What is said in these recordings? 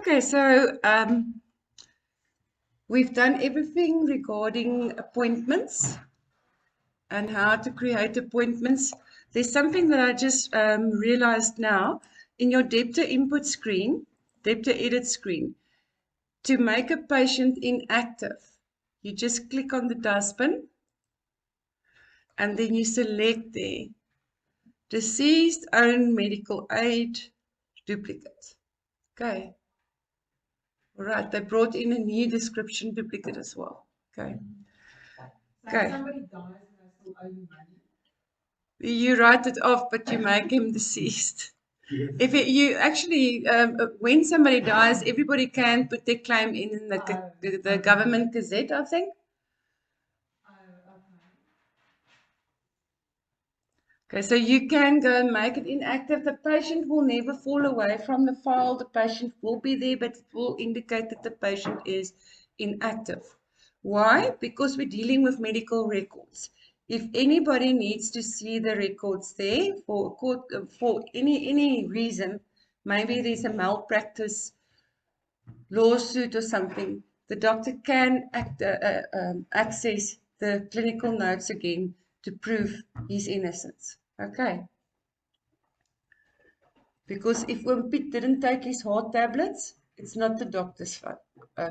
Okay, so we've done everything regarding appointments and how to create appointments. There's something that I just realized now. In your debtor input screen, debtor edit screen, to make a patient inactive, you just click on the dustbin and then you select there, deceased own medical aid duplicate. Okay. All right, they brought in a new description duplicate as well. Okay. Okay. Somebody dies and I still owe you money. You write it off, but you make him deceased. If you actually, when somebody dies, everybody can put their claim in the government gazette, I think. Okay, so you can go and make it inactive. The patient will never fall away from the file. The patient will be there, but it will indicate that the patient is inactive. Why? Because we're dealing with medical records. If anybody needs to see the records there for any reason, maybe there's a malpractice lawsuit or something, the doctor can access the clinical notes again to prove his innocence. Okay. Because if Piet didn't take his heart tablets, it's not the doctor's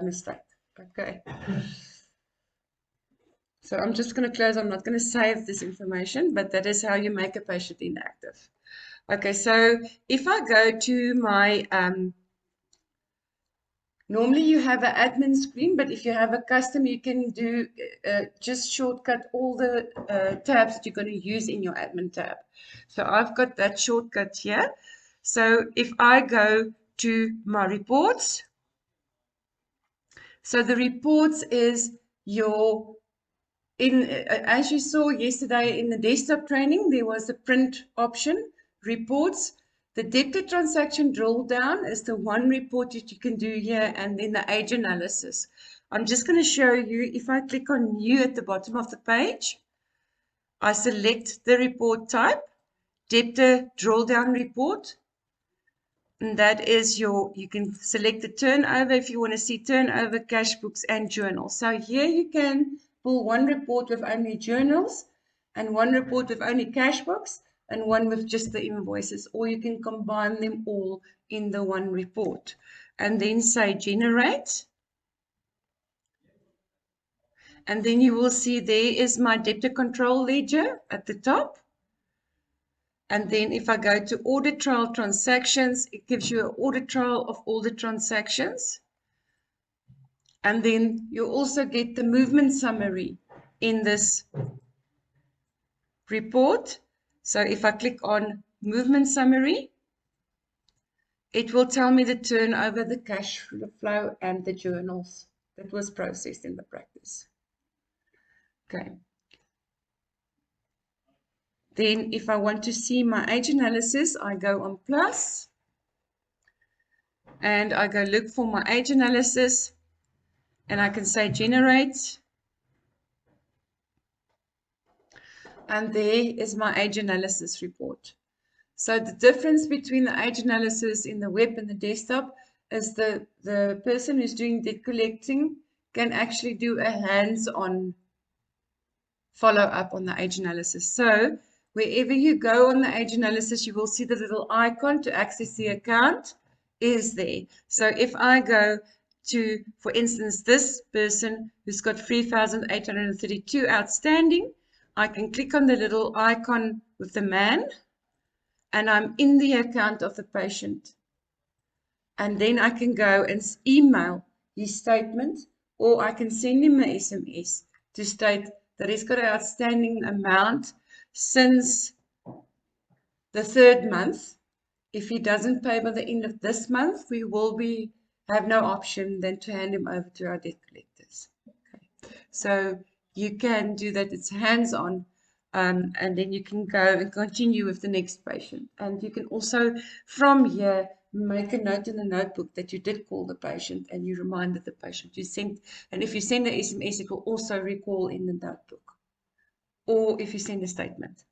mistake. Okay. So I'm just going to close. I'm not going to save this information, but that is how you make a patient inactive. Okay, so if I go to my, normally you have an admin screen, but if you have a custom, you can do just shortcut all the tabs that you're going to use in your admin tab. So I've got that shortcut here. So if I go to my reports, so the reports is your, as you saw yesterday in the desktop training, there was a print option, reports. The debtor transaction drill down is the one report that you can do here, and then the age analysis. I'm just going to show you, if I click on new at the bottom of the page, I select the report type, debtor drill down report. And that is you can select the turnover if you want to see turnover, cash books, and journals. So here you can pull one report with only journals, and one report with only cash books, and one with just the invoices, or you can combine them all in the one report. And then say generate. And then you will see there is my debtor control ledger at the top. And then if I go to audit trail transactions, it gives you an audit trail of all the transactions. And then you also get the movement summary in this report. So if I click on movement summary, it will tell me the turnover, the cash flow, and the journals that was processed in the practice. Okay. Then if I want to see my age analysis, I go on plus and I go look for my age analysis and I can say generate. And there is my age analysis report. So the difference between the age analysis in the web and the desktop is the person who's doing debt collecting can actually do a hands-on follow-up on the age analysis. So wherever you go on the age analysis, you will see the little icon to access the account is there. So if I go to, for instance, this person who's got 3,832 outstanding, I can click on the little icon with the man, and I'm in the account of the patient. And then I can go and email his statement, or I can send him an SMS to state that he's got an outstanding amount since the 3rd month. If he doesn't pay by the end of this month, we will have no option than to hand him over to our debt collectors. Okay. So you can do that. It's hands-on. And then you can go and continue with the next patient. And you can also, from here, make a note in the notebook that you did call the patient and you reminded the patient you sent. And if you send an SMS, it will also recall in the notebook. Or if you send a statement.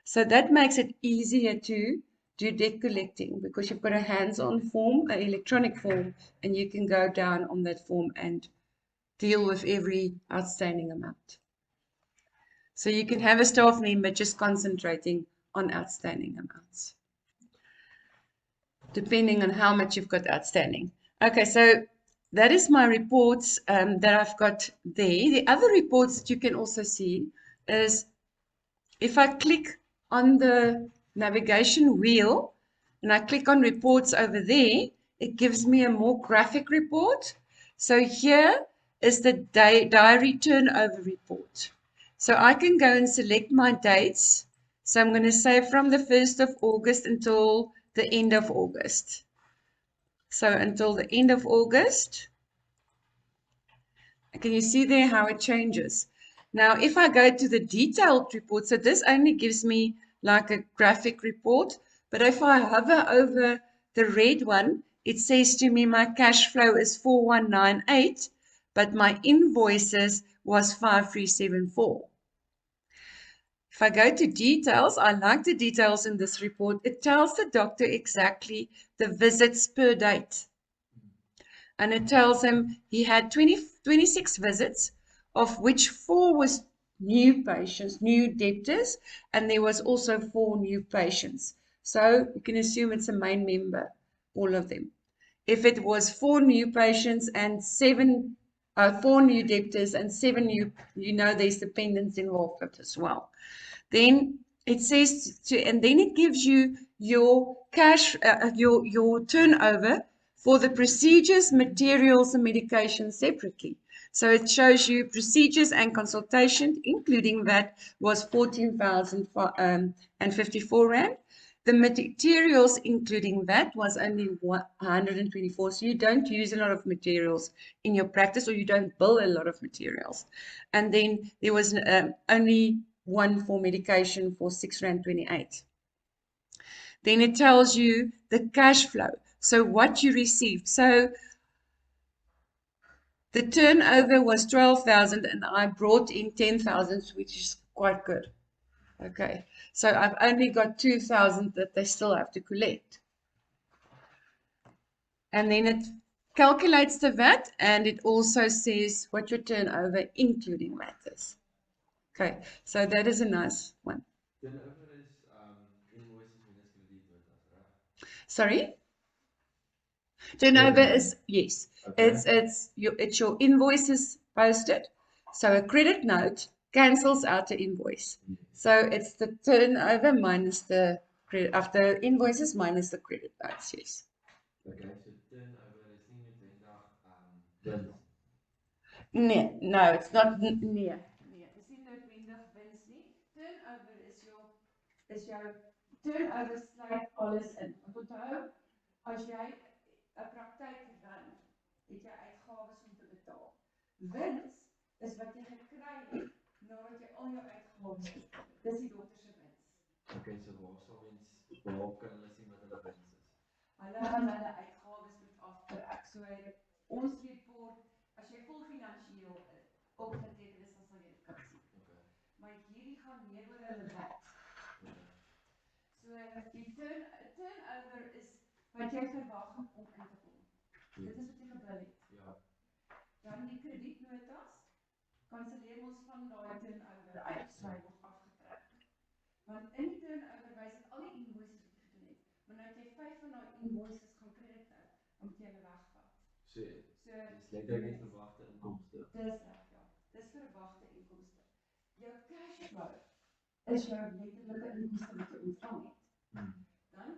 So that makes it easier to do debt collecting, because you've got a hands-on form, an electronic form, and you can go down on that form and deal with every outstanding amount. So you can have a staff member just concentrating on outstanding amounts, depending on how much you've got outstanding. Okay, so that is my reports that I've got there. The other reports that you can also see is if I click on the navigation wheel and I click on reports over there, it gives me a more graphic report. So here is the diary turnover report. So I can go and select my dates. So I'm going to say from the 1st of August until the end of August. So until the end of August. Can you see there how it changes? Now, if I go to the detailed report, so this only gives me like a graphic report, but if I hover over the red one, it says to me my cash flow is 4198, but my invoices was 5374. If I go to details, I like the details in this report. It tells the doctor exactly the visits per date. And it tells him he had 26 visits, of which 4 was new patients, new debtors, and there was also 4 new patients. So you can assume it's a main member, all of them. If it was 4 new patients and 4 new debtors and 7 new, there's dependents involved as well. Then it says and then it gives you your cash, your turnover for the procedures, materials, and medication separately. So it shows you procedures and consultation, including that, was 14,054 Rand. The materials, including that, was only 124. So you don't use a lot of materials in your practice, or you don't bill a lot of materials. And then there was only one for medication for 6.28 Rand. Then it tells you the cash flow. So what you received. So the turnover was 12,000 and I brought in 10,000, which is quite good. Okay, so I've only got 2,000 that they still have to collect. And then it calculates the VAT, and it also says what your turnover including VAT is. Okay, so that is a nice one. Turnover is invoices minus credit notas, right? Sorry? Turnover is, yes, Okay. it's your invoices posted. So a credit note cancels out the invoice. So it's the turnover minus the credit, after invoices minus the credit notes, yes. Okay, so turnover is nie noodwendig wins. Nee, no, it's not, nee. Nee, dis nie noodwendig wins nie. Turnover is jou turnover sluit alles in. Onthou, as jy 'n praktyk run, het jy uitgawes om te betaal. Wins is wat jy gekry het nadat jy al jou uitgawes betaal het. Dis die dokter se wins. Okay, so waar sal mens waar kan hulle sien wat hulle wins is? Hulle gaan hulle uitgawes moet aftrek. So ons report, as jy vol finansiëel opgeteken is, dan sal jy dit kan sien. Okay. Maar hierdie gaan meer oor hulle wat. Okay. So die turnover is wat jy verwag om in te kom. Dit is wat jy gebil het. Ja. Dan die kredietnotas, kanselleer ons van daai turnover uit, so hy word afgetrek. Want in die turnover wys dit al die invoices wat jy gedoen het. Maar nou het jy 5 van daai invoices gaan credit nou, om jy hulle wegvat. So dis letterlik verwagte inkomste. Dis reg, ja. Dis verwagte inkomste. Jou cash flow is jou letterlike inkomste wat jy ontvang het. Dan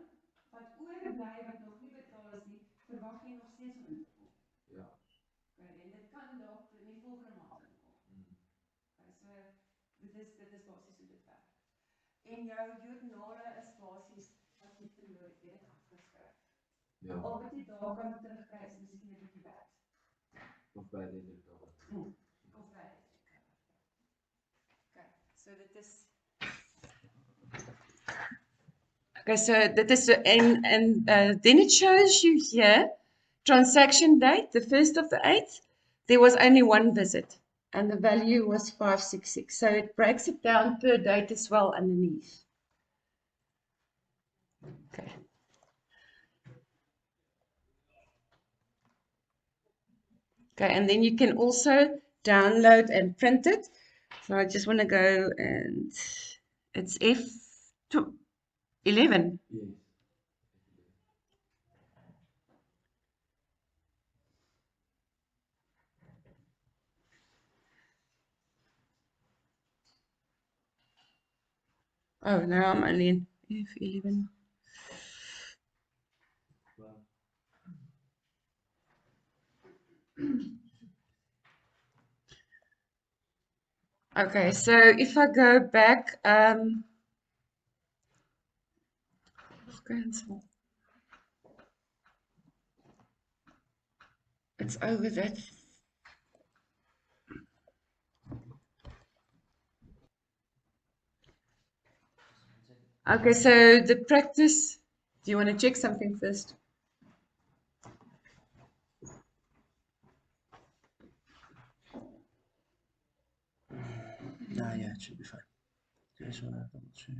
wat oorbly wat nog nie betaal is nie, verwag jy nog steeds om in te kom. Ja. Okay, en dit kan dalk in die volgende maand inkom. Okay, so dit is basies hoe dit werk. En jou joernale is basies wat jy verloor het, jy het afgeskryf. Ja. Al wat jy daar kan terugkry is miskien 'n bietjie werd. Of by die direkteur. Of by die direkteur. Okay, so dit is okay, so dit is so, and then it shows you here transaction date, the 1st of the 8th, there was only one visit and the value was 566. So it breaks it down per date as well underneath. Okay. Okay, and then you can also download and print it. So I just want to go and it's F11. Yes. Oh, no, I'm only in F11. Well, Okay, so if I go back, cancel. It's over that. Okay, so the practice, do you want to check something first? Yeah, it should be fine. Just wanna double check.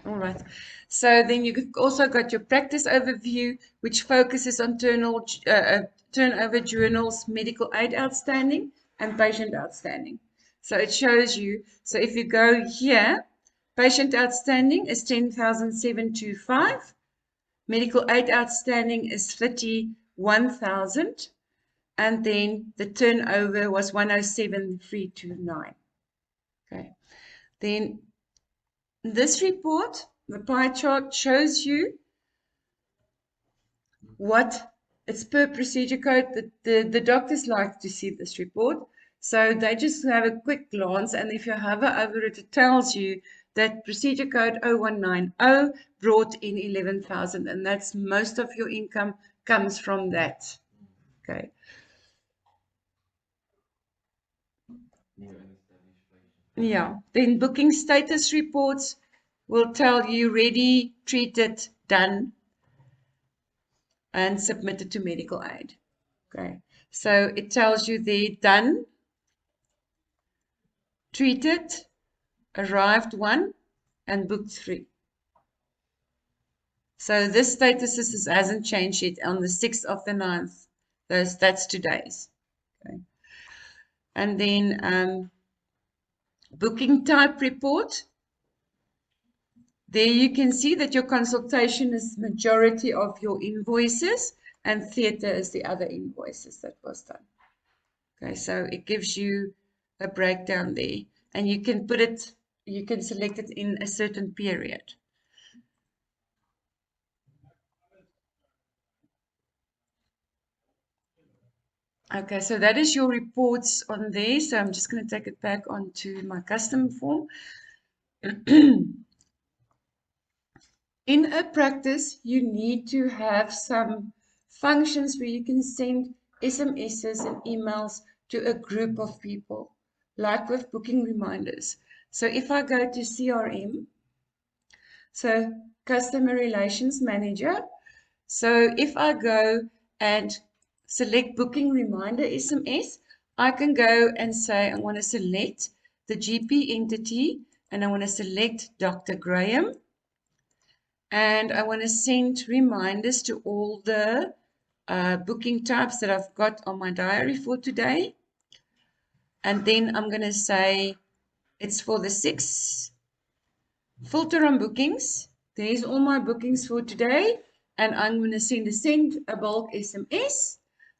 All right. So then you've also got your practice overview, which focuses on turnover journals, medical aid outstanding, and patient outstanding. So it shows you. So if you go here, patient outstanding is 10,725. Medical aid outstanding is 31,000. And then the turnover was 107,329. Okay. Then this report, the pie chart, shows you what it's per procedure code. The doctors like to see this report. So they just have a quick glance, and if you hover over it, it tells you that procedure code 0190 brought in 11,000, and that's most of your income comes from that. Okay. new and established patient. Yeah. Then booking status reports will tell you ready, treated, done, and submitted to medical aid. Okay. So it tells you they're done, treated, arrived 1, and booked 3. So this status hasn't changed yet on the 6th of the 9th. That's today's. Okay. And then booking type report. There you can see that your consultation is majority of your invoices and theatre is the other invoices that was done. Okay, so it gives you a breakdown there, and you can select it in a certain period. Okay, so that is your reports on there. So I'm just going to take it back onto my custom form. In a practice, you need to have some functions where you can send SMSs and emails to a group of people, like with booking reminders. So if I go to CRM, so Customer Relations Manager, so if I go and select booking reminder SMS, I can go and say I want to select the GP entity and I want to select Dr. Grahame. And I want to send reminders to all the booking types that I've got on my diary for today. And then I'm going to say it's for the 6th. Filter on bookings. There's all my bookings for today. And I'm going to send a bulk SMS.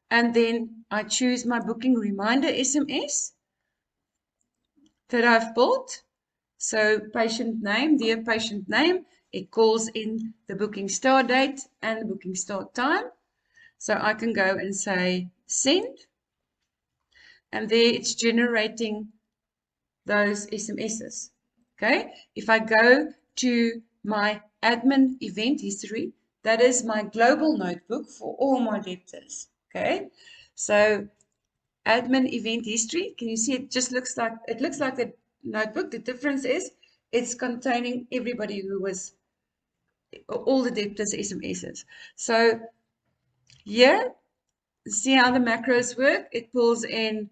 And then I choose my booking reminder SMS that I've built. So patient name, dear patient name, it calls in the booking start date and the booking start time. So I can go and say send, and there it's generating those SMSs. Okay, if I go to my admin event history, that is my global notebook for all my debtors. Okay, so admin event history, can you see it just looks like a notebook. The difference is it's containing everybody who was all the debtors SMSs. So here, see how the macros work. It pulls in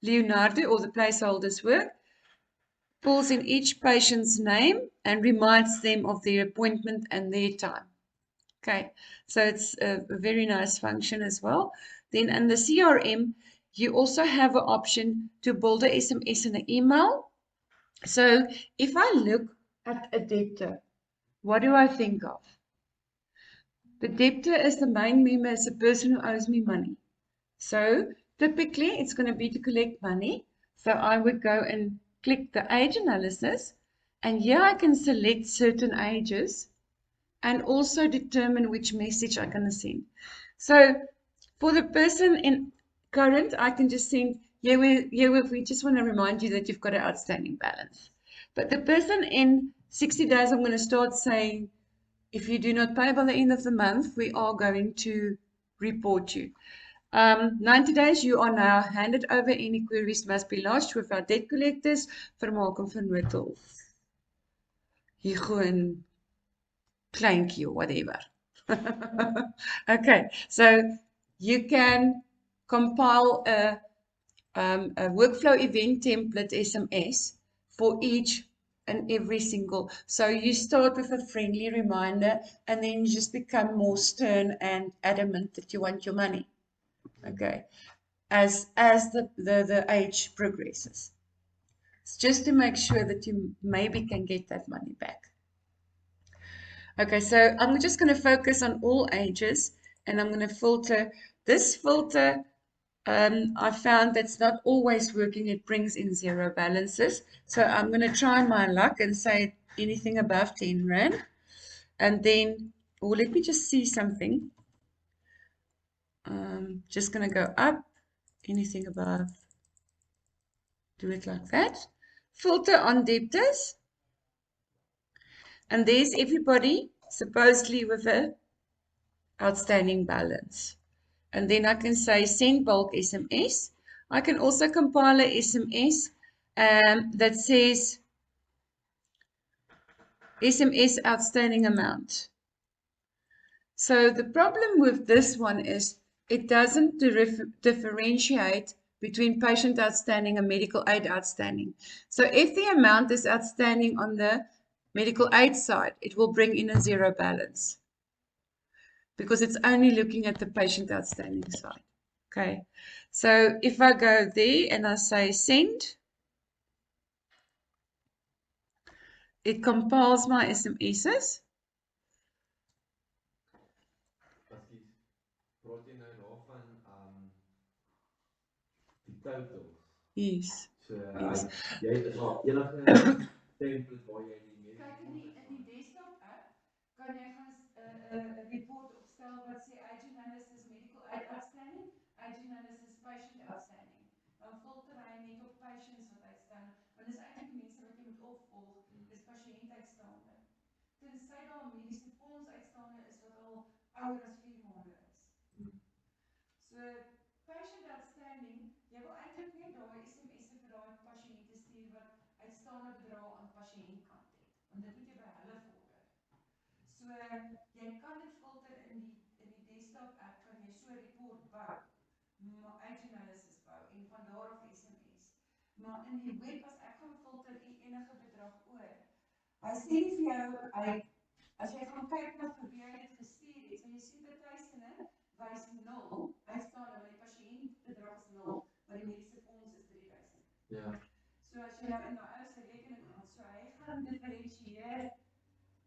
Leonardo, or the placeholders work. pulls in each patient's name and reminds them of their appointment and their time. Okay, so it's a very nice function as well. Then in the CRM, you also have an option to build a SMS and an email. So if I look at a debtor, what do I think of? The debtor is the main member, is a person who owes me money. So typically it's going to be to collect money. So I would go and click the age analysis, and here I can select certain ages and also determine which message I'm going to send. So for the person in current, I can just send, we just want to remind you that you've got an outstanding balance. But the person in 60 days, I'm going to start saying, if you do not pay by the end of the month, we are going to report you. 90 days, you are now handed over. Any queries must be lodged with our debt collectors. Vermaak van Wittels. Hugo and Kleinkie or whatever. Okay, so you can compile a workflow event template SMS for each and every single. So you start with a friendly reminder and then you just become more stern and adamant that you want your money. Okay, as the age progresses. It's just to make sure that you maybe can get that money back. Okay, so I'm just going to focus on all ages and I'm going to filter. This filter, I found that's not always working. It brings in zero balances. So I'm going to try my luck and say anything above 10 Rand. And then, oh, let me just see something. Just going to go up, anything above, do it like that. Filter on debtors. And there's everybody supposedly with a outstanding balance. And then I can say send bulk SMS. I can also compile a SMS that says SMS outstanding amount. So the problem with this one is it doesn't differentiate between patient outstanding and medical aid outstanding. So if the amount is outstanding on the medical aid side, it will bring in a zero balance because it's only looking at the patient outstanding side. Okay, so if I go there and I say send, it compiles my SMS's. Paskies, praat jy nou daarvan die totals. Yes. So Yes. jy is daar enige template waar jy die mediese Kyk in die desktop app kan jy gaan 'n report opstel wat sê age analysis medical aid outstanding, age analysis patient outstanding. Dan filter hy net op patients wat uitstaan, want dis eintlik die mense wat jy moet opvolg, is pasiënt uitstaande. Tensy daar 'n mediese fonds uitstaande is wat al ouer as 4 maande is. So patient outstanding, jy wil eintlik net daai SMS'e vir daai pasiënte stuur wat uitstaande bedrae aan pasiëntkant het, want dit moet jy by hulle vorder. So jy kan dit filter in die desktop app, kan jy so 'n report bou, age analysis bou en van daar af SMS. Maar in die web as ek gaan filter enige bedrag oor, hy sê nie vir jou as jy gaan kyk na vir wie hy dit gestuur het, so jy sien partysinne wys 0 uitstaande, want die pasiëntbedrag is 0, maar die mediese fonds is 3000. Ja. So as jy nou in daai ou se rekening gaan, so hy gaan diferensieer,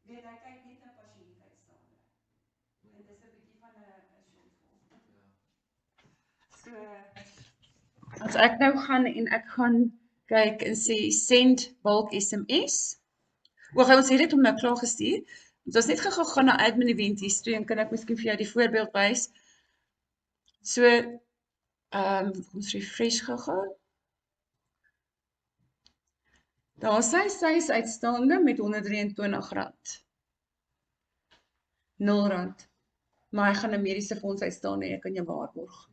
weet hy kyk net na pasiënt uitstaande. En dis 'n bietjie van 'n shortfall. Ja. So as ek nou gaan en ek gaan kyk en sê send bulk SMS. Ons het dit om nou klaar gestuur. Ons het net gegaan na admin event history en kan ek miskien vir jou die voorbeeld wys. So ons refresh gou. Daar sy is uitstaande met R123. R0. Maar hy gaan 'n mediese fonds uitstaan en ek kan jou waarborg.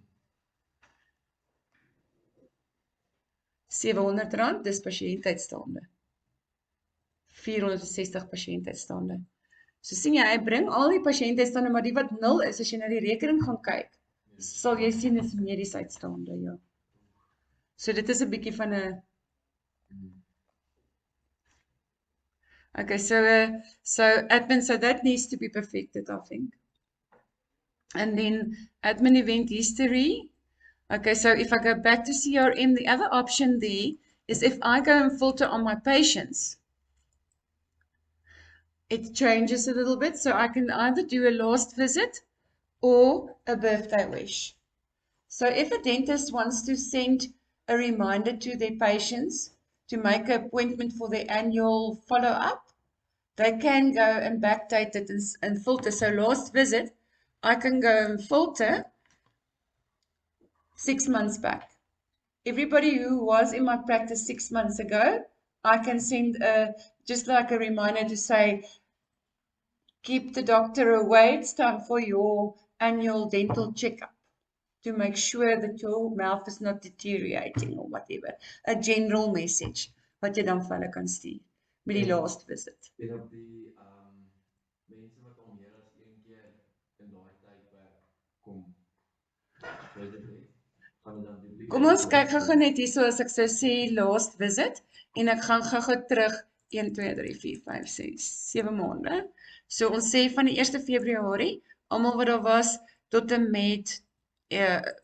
R700, dis pasiënt uitstaande. 460 pasiënt uitstaande. So sien jy, hy bring al die pasiënte uitstaande, maar die wat 0 is, as jy na die rekening gaan kyk, sal jy sien is medies uitstaande, ja. So dit is 'n bietjie van 'n Okay, so admin, so that needs to be perfected, I think. And then admin event history. Okay, so if I go back to CRM, the other option there is if I go and filter on my patients, it changes a little bit. So I can either do a last visit or a birthday wish. So if a dentist wants to send a reminder to their patients to make an appointment for their annual follow-up, they can go and backdate it and filter. So last visit, I can go and filter 6 months back. Everybody who was in my practice 6 months ago, I can send just like a reminder to say, keep the doctor away. It's time for your annual dental checkup to make sure that your mouth is not deteriorating or whatever. A general message wat jy dan vir hulle kan stuur met die last visit. En op die mense wat al meer as een keer in daai tydperk kom visit het, gaan dit dan dupliseer. Kom ons kyk gou net hierso as ek sou sê last visit en ek gaan gou terug 1 2 3 4 5 6 7 maande. So ons sê van die 1 Februarie, almal wat daar was tot en met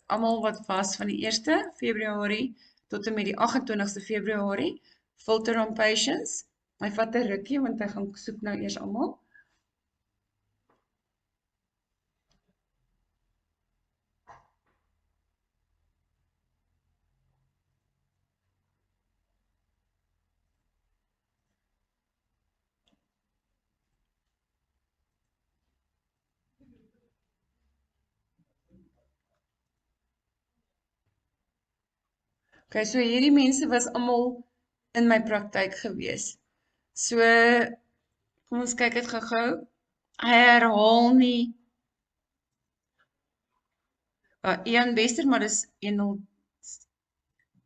almal wat was van die 1 Februarie tot en met die 28ste Februarie, filter on patients. Hy vat 'n rukkie want hy gaan soek nou eers almal. Okay, so hierdie mense was almal in my praktyk gewees. So, kom ons kyk dit gou-gou. Hy herhaal nie. Ian Bester, maar dis 10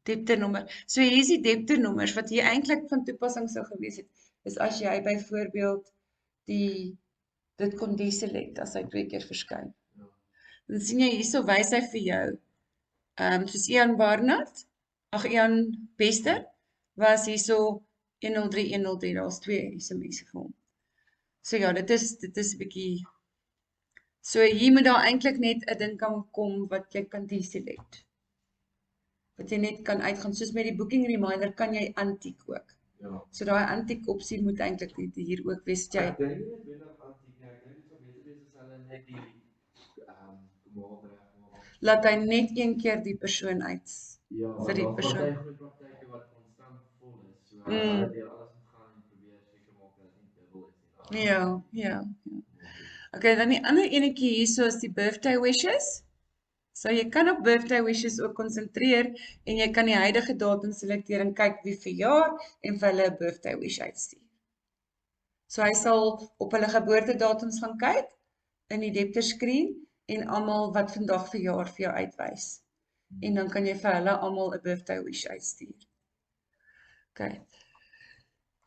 debtenommer. So hier is die debtenommers wat hier eintlik van toepassing sou gewees het. Is as jy byvoorbeeld dit kon deselect as hy 2 keer verskyn. Dan sien jy hierso wys hy vir jou. Soos Ian Barnard, Ian Bester was hierso 103 103, daar's 2 SMS vir hom. So ja, dit is 'n bietjie. So hier moet daar eintlik net 'n ding kan kom wat jy kan deselect. Wat jy net kan uitgaan, soos met die booking reminder kan jy antiek ook. Ja. So daai antiek opsie moet eintlik net hier ook wees jy. Ek dink nie noodwendig antiek nie, ek dink dit sou beter wees as hulle net die komaat regmaak. Laat hy net een keer die persoon uit. Ja, vir die maar persoon. daar's baie praktyke wat konstant vol is. So hulle deur alles moet gaan en probeer seker maak dat dit nie dubbel is nie. Ja. Okay, dan die ander enetjie hierso is die birthday wishes. So jy kan op birthday wishes ook konsentreer en jy kan die huidige datum selekteer en kyk wie verjaar en vir hulle 'n birthday wish uitstuur. So hy sal op hulle geboortedatums gaan kyk in die debtor screen en almal wat vandag verjaar vir jou uitwys. En dan kan jy vir hulle almal 'n birthday wish uitstuur. Okay.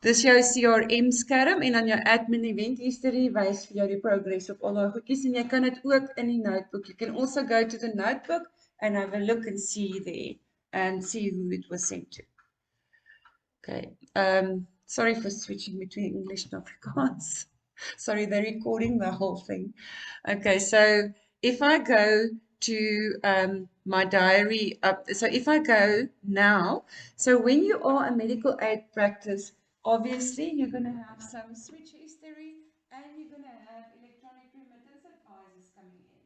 Dis jou CRM skerm en dan jou admin event history wys vir jou die progress op al daai goedjies en jy kan dit ook in die notebook. You can also go to the notebook and have a look and see there and see who it was sent to. Okay. Sorry for switching between English and Afrikaans. Sorry, they're recording the whole thing. Okay, so if I go to my diary, so if I go now, so when you are a medical aid practice, obviously you're going to have some switch history and you're going to have electronic remittance advisors coming in.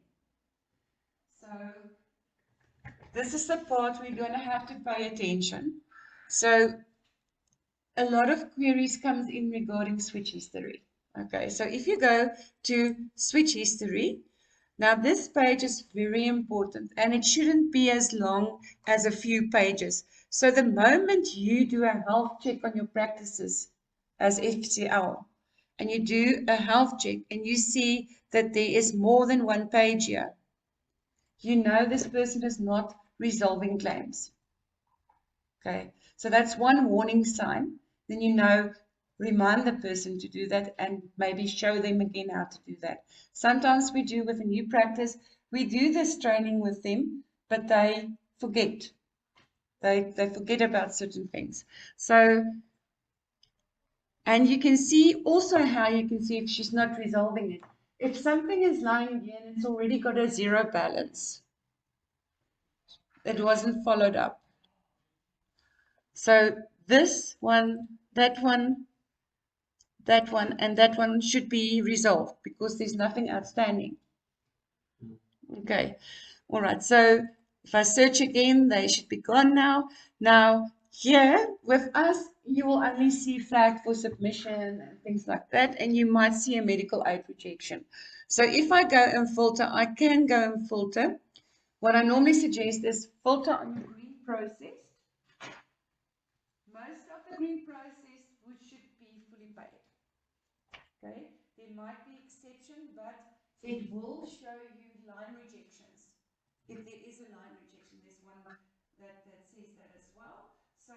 So this is the part we're going to have to pay attention. So a lot of queries comes in regarding switch history. Okay, so if you go to switch history, now this page is very important and it shouldn't be as long as a few pages. So the moment you do a health check on your practices as FCL and you do a health check and you see that there is more than one page here, you know this person is not resolving claims. Okay, so that's one warning sign. Then you know, remind the person to do that and maybe show them again how to do that. Sometimes we do with a new practice, we do this training with them, but they forget. They forget about certain things. So And you can see also how you can see if she's not resolving it. If something is lying here and it's already got a zero balance, it wasn't followed up. So this one, that one, that one, and that one should be resolved because there's nothing outstanding. Okay, all right, so if I search again, they should be gone now. Now, here with us, you will only see flagged for submission and things like that, and you might see a medical aid rejection. So if I go and filter, I can go and filter. What I normally suggest is filter on your green processed. Most of the green processed should be fully paid. Okay, there might be exception, but it will show you line rejections. If there is a line rejection, there's one that says that as well. So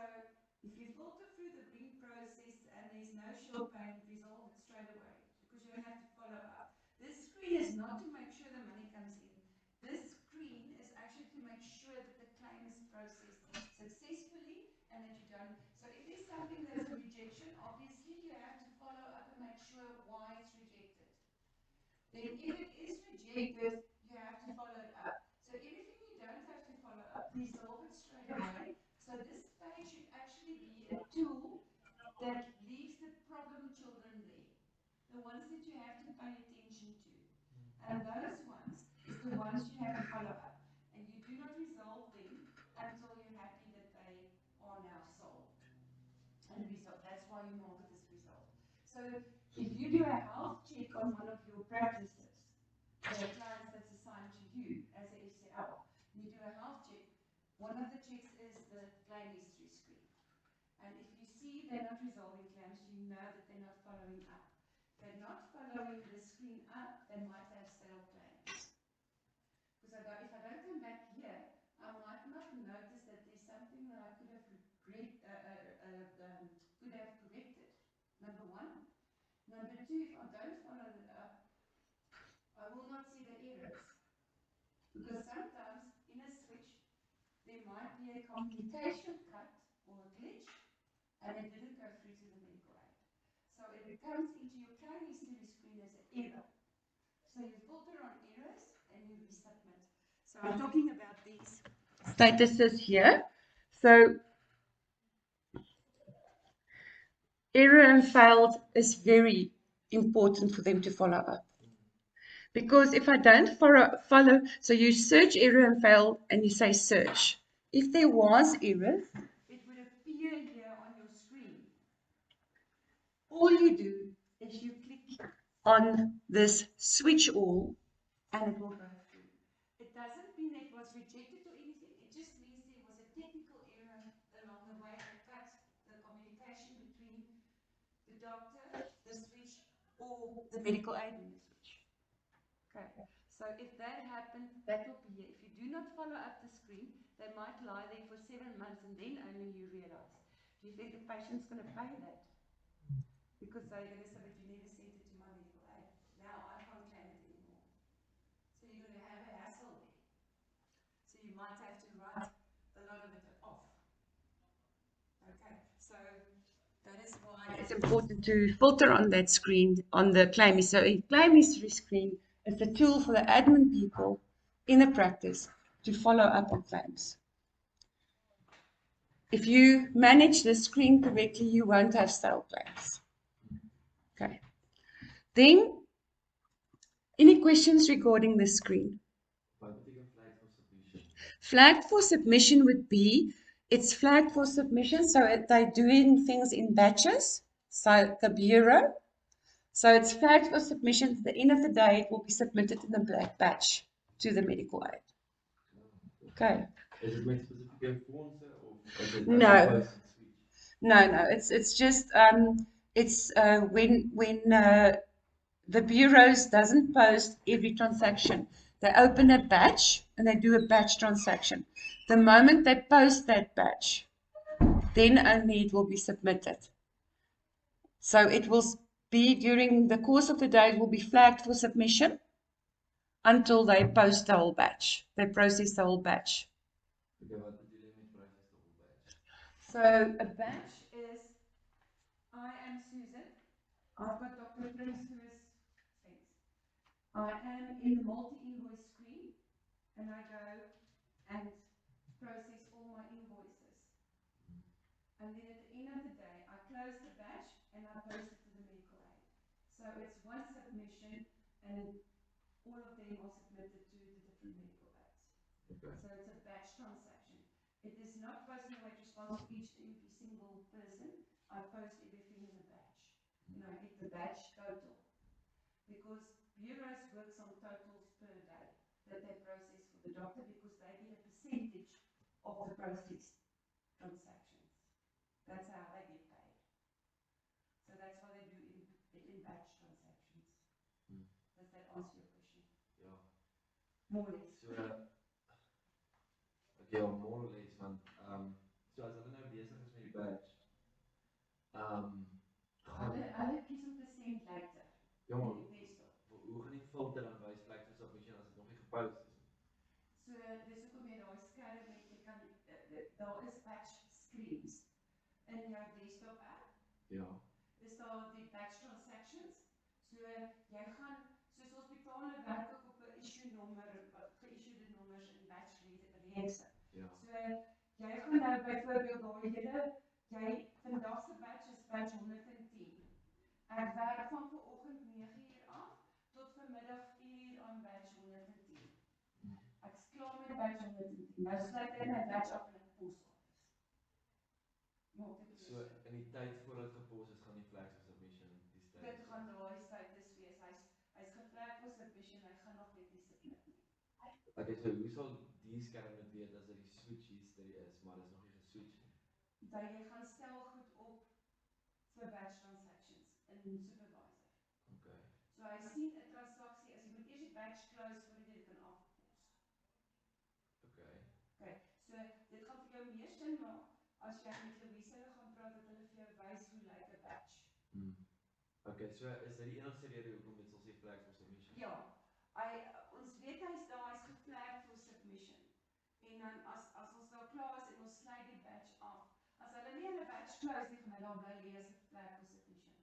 if you filter through the green process and there's no short payment, resolve it straight away because you don't have to follow up. This screen is not to make sure the money comes in. This screen is actually to make sure that the claim is processed successfully and that you don't. So if there's something that's a rejection, obviously you have to follow up and make sure why it's rejected. Then if it is rejected, you have to follow it up. So everything you don't have to follow up, resolve it straight away. So this page should actually be a tool that leaves the problem children there. The ones that you have to pay attention to. And those ones is the ones you have to follow up. And you do not resolve them until you're happy that they are now solved. And resolved. That's why you mark it as resolved. So if you do a health check on one of your practices, the clients that's assigned to you as a FCL, you do a health check, one of the checks is the claim history screen. And if you see they're not resolving claims, you know that they're not following up. If they're not following the screen up, they might have stale claims. Because if I don't come back here, I might not notice that there's something that I could have corrected. Number one. Number two, if I don't follow it up, I will not see the errors. Because sometimes in a switch, there might be a communication cut or a glitch, and it didn't go through to the medical aid. So it comes into your claim history screen as an error. So you filter on errors and you resubmit. So I'm talking about these statuses here. So error and failed is very important for them to follow up. Because if I don't follow, so you search error and fail and you say search. If there was error, it would appear here on your screen. All you do is you click on this switch all and it will go through. It doesn't mean it was rejected or anything. It just means there was a technical error along the way that cut the communication between the doctor, the switch, or the medical aid in the switch. Okay, so if that happened, that will be here. If you do not follow up the screen, they might lie there for 7 months and then only you realize. Do you think the patient's going to pay that? Because they're going to say, but you never sent it to my medical aid. Now I can't claim it anymore. So you're going to have a hassle there. So you might have to write a lot of it off. Okay, so that is why it's important to filter on that screen, on the claim history. So a claim history screen is a tool for the admin people in a practice to follow up on claims. If you manage the screen correctly, you won't have stale claims. Okay. Then, any questions regarding the screen? Wat beteken flagged for submission? Flagged for submission would be, it's flagged for submission, so they're doing things in batches, so the bureau. So it's flagged for submission. At the end of the day, it will be submitted in the black batch to the medical aid. Okay. Is it met spesifieke fondse of is dit No. as opposed to switch? No, it's just when the bureaus doesn't post every transaction. They open a batch and they do a batch transaction. The moment they post that batch, then only it will be submitted. So it will be during the course of the day, it will be flagged for submission until they post the whole batch. They process the whole batch. Okay, wat bedoel jy met process the whole batch? So a batch is I am Susan. I've got Dr. Prince's things. I am in the multi-invoice screen, and I go and process all my invoices. And then at the end of the day, I close the batch and I post it to the medical aid. So it's one submission, and all of them are submitted to the different medical aids. Okay. So it's a batch transaction. It is not personal weight response for each and every single person. I post everything in a batch, and I get the batch total. Because bureaus works on totals per day that they process for the doctor, because they get a percentage of the processed transactions. That's how they get paid. So that's why they do it in batch transactions. Does that answer your question? Ja. More or less. So, okay, ja, more or less, want, so as hulle nou besig is met die badge, Hulle kies om te send later. ja, maar, in die desktop. hoe gaan die filter dan wys flag for submission as dit nog nie gepost is nie? So dis hoekom jy daai skerm het, jy kan daar is batch screens in jou desktop app. Ja. Dis daar die batch transactions. So jy gaan soos hospitale werk ook op 'n issue nommer, geissuede nommers in batch reekse. Ja. So jy gaan nou byvoorbeeld daai jy vandag se batch is batch 110. Ek werk van vanoggend 9:00 af tot vanmiddag 4:00 aan batch 110. Ek's klaar met batch 110. Nou sluit ek my batch af en ek pos dit. So in die tyd voordat gepos is, gaan die flags for submission die tyd. Dit gaan daai status wees. Hy's geflag for submission, hy gaan nog net nie submit nie. Okay, so hoe sal die skerm dit weet as dit die switch history is, maar dit is nog nie geswitch nie? Dat jy gaan stel goed op vir batch transactions in supervisor. Okay. So hy sien 'n transaksie, as jy moet eers die batch close voordat jy dit kan afpos. Okay. Okay, so dit gaan vir jou meer sin maak as jy met Louise gaan praat, dat hulle vir jou wys hoe lyk 'n batch. Okay, so is dit die enigste rede hoekom dit sal sê flags for submission? Ja, ons weet hy's geflag for submission. En dan as ons nou klaar is en ons sluit die batch af, as hulle nie hulle batch close nie, gaan hy daar bly lê as 'n flag for submission.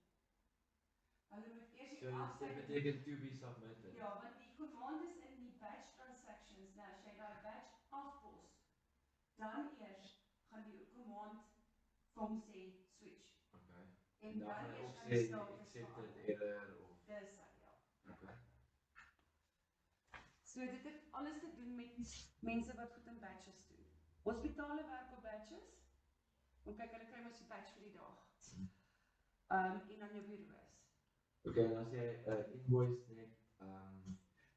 Hulle moet eers die afsluit. So dit beteken to be submitted. Ja, want die command is in die batch transactions. Nou as jy daai batch afpos, dan eers gaan die command vir hom sê switch. Okay. En dan gaan hy eers ook gaan sê die status accepted error of dis ja. okay. So dit het alles te doen met mense wat goed in batches doen. Hospitale werk op batches. Want kyk, hulle kry mos die batch vir die dag. En dan jou bureaus. Okay, en as jy invoice net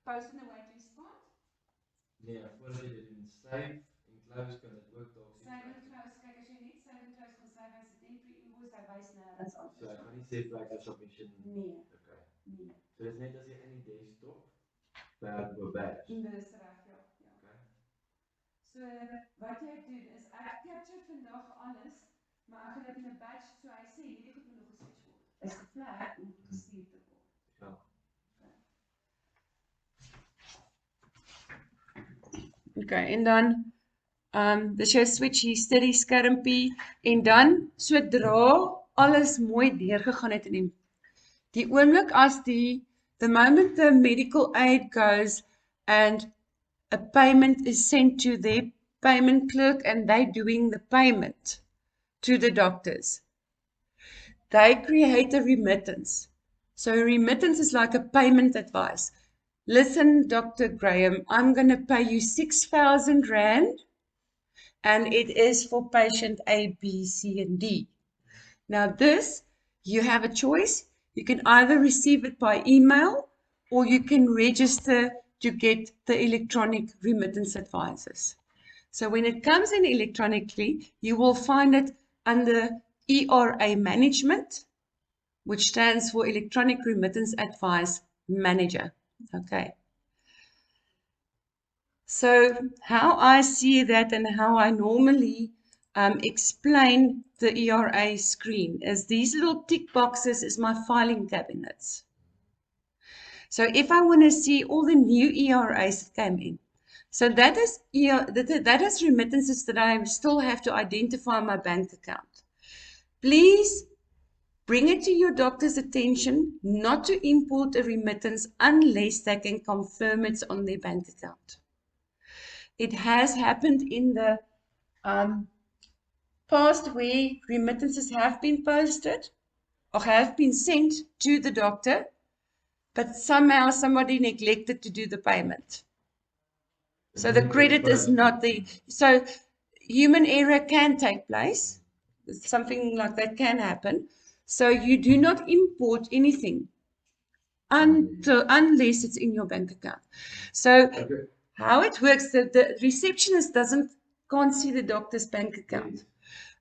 Post in the wait response. nee, voordat jy dit doen save en close kan dit ook dalk sê. Save and close, kyk as jy net save and close gaan save as 'n temporary invoice, hy wys nêrens aan. So hy gaan nie sê flag for submission. Nee. Okay. Nee. So dit is net as jy in die desktop werk op batch. Dis reg, ja. Okay. So wat jy doen is ek capture vandag alles, maar ek gaan dit in 'n batch, so hy sê hierdie goed moet nog geswitch word. Is geflag om gestuur te word. Ja. Okay, en dan dis jou switch history skermpie, en dan sodra alles mooi deurgegaan het in die oomblik as the moment the medical aid goes and a payment is sent to their payment clerk and they're doing the payment to the doctors, they create a remittance. So a remittance is like a payment advice. Listen, Dr. Grahame, I'm going to pay you 6,000 Rand, and it is for patient A, B, C, and D. Now this, you have a choice. You can either receive it by email, or you can register to get the electronic remittance advices. So when it comes in electronically, you will find it under ERA Management, which stands for Electronic Remittance Advice Manager. Okay. So how I see that and how I normally explain the ERA screen is these little tick boxes is my filing cabinets. So if I want to see all the new ERAs that came in, so that is remittances that I still have to identify my bank account. Please Bring it to your doctor's attention not to import a remittance unless they can confirm it's on their bank account. It has happened in the past where remittances have been posted or have been sent to the doctor, but somehow somebody neglected to do the payment. So the credit is not the, so human error can take place. Something like that can happen. So you do not import anything unless it's in your bank account. So how it works, the receptionist can't see the doctor's bank account.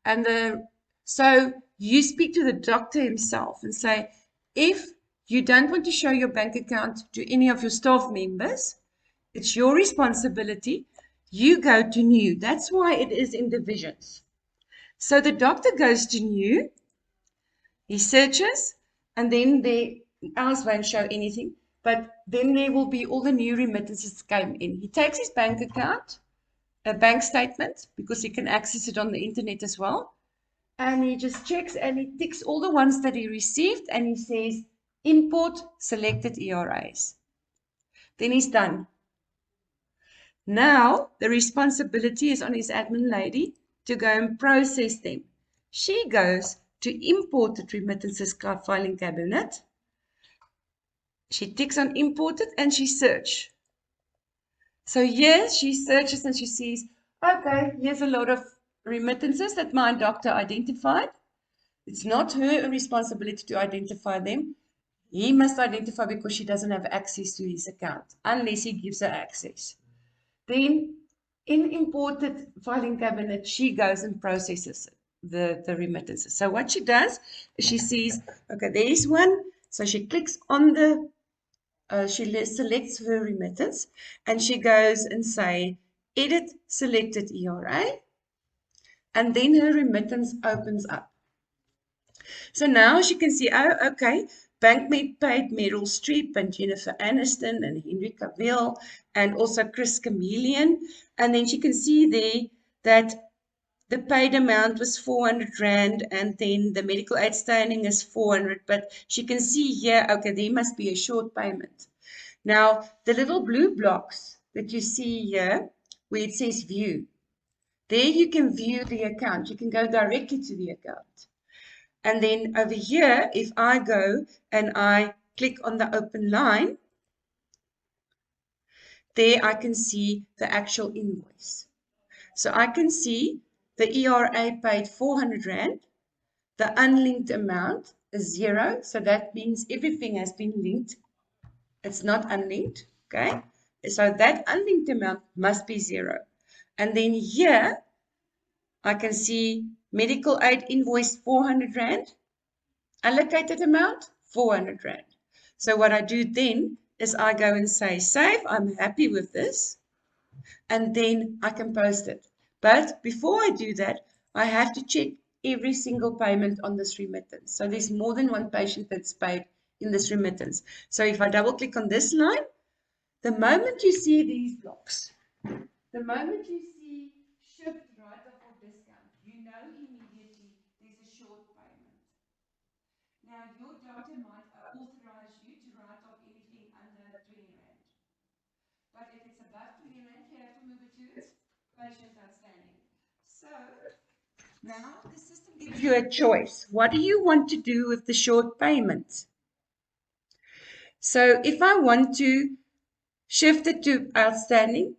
And so you speak to the doctor himself and say, if you don't want to show your bank account to any of your staff members, it's your responsibility. You go to new. That's why it is in divisions. So the doctor goes to new, he searches, and then else won't show anything. But then there will be all the new remittances came in. He takes his bank account, a bank statement, because he can access it on the internet as well. And he just checks and he ticks all the ones that he received and he says, import selected ERAs. Then he's done. Now, the responsibility is on his admin lady to go and process them. She goes to imported remittances filing cabinet. She ticks on imported and she searches. So yes, she searches and she sees, okay, here's a lot of remittances that my doctor identified. It's not her responsibility to identify them. He must identify because she doesn't have access to his account unless he gives her access. Then in imported filing cabinet, she goes and processes the remittances. So what she does is she sees, okay, there is one. So she clicks on she selects her remittance and she goes and say, edit selected ERA. And then her remittance opens up. So now she can see, oh, okay, Bankmate paid Meryl Streep and Jennifer Aniston and Henry Cavill and also Chris Chameleon. And then she can see there that the paid amount was 400 Rand and then the medical aid standing is 400. But she can see here, okay, there must be a short payment. Now, the little blue blocks that you see here where it says view, there you can view the account. You can go directly to the account. And then over here, if I go and I click on the open line, there I can see the actual invoice. So I can see the ERA paid 400 Rand. The unlinked amount is 0. So that means everything has been linked. It's not unlinked. Okay. So that unlinked amount must be 0. And then here I can see medical aid invoice 400 Rand. Allocated amount, 400 Rand. So what I do then is I go and say, save, I'm happy with this, and then I can post it. But before I do that, I have to check every single payment on this remittance. So there's more than one patient that's paid in this remittance. So if I double click on this line, the moment you see these blocks, the moment you see shift write-off or discount, you know immediately there's a short payment. Now, your doctor might authorize you to write off anything under 20 Rand. But if it's above 20 Rand, you have to move it to patient outstanding. So, now the system gives you a choice. What do you want to do with the short payment? So, if I want to shift it to outstanding,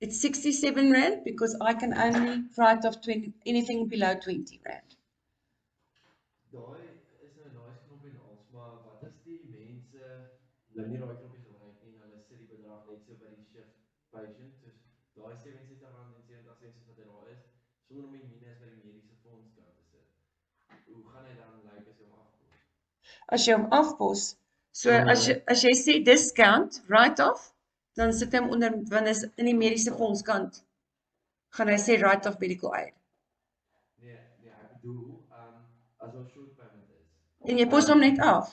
it's 67 Rand because I can only write off anything below 20 Rand. Daai is nou 'n nice knoppie en als, maar wat as die mense nou nie daai knoppies gebruik nie en hulle sit die bedrag net so by die shift patient, soos daai R67.87 wat daar is, sonder om die minus by die mediese fonds kant te sit. Hoe gaan hy dan lyk as jy hom afpos? As jy hom afpos, so as jy sê discount, write off, dan sit hy hom onder, wanneer is in die mediese fonds kant, gaan hy sê write off medical aid. Nee, ek bedoel, as daar short payment is. En jy pos hom net af.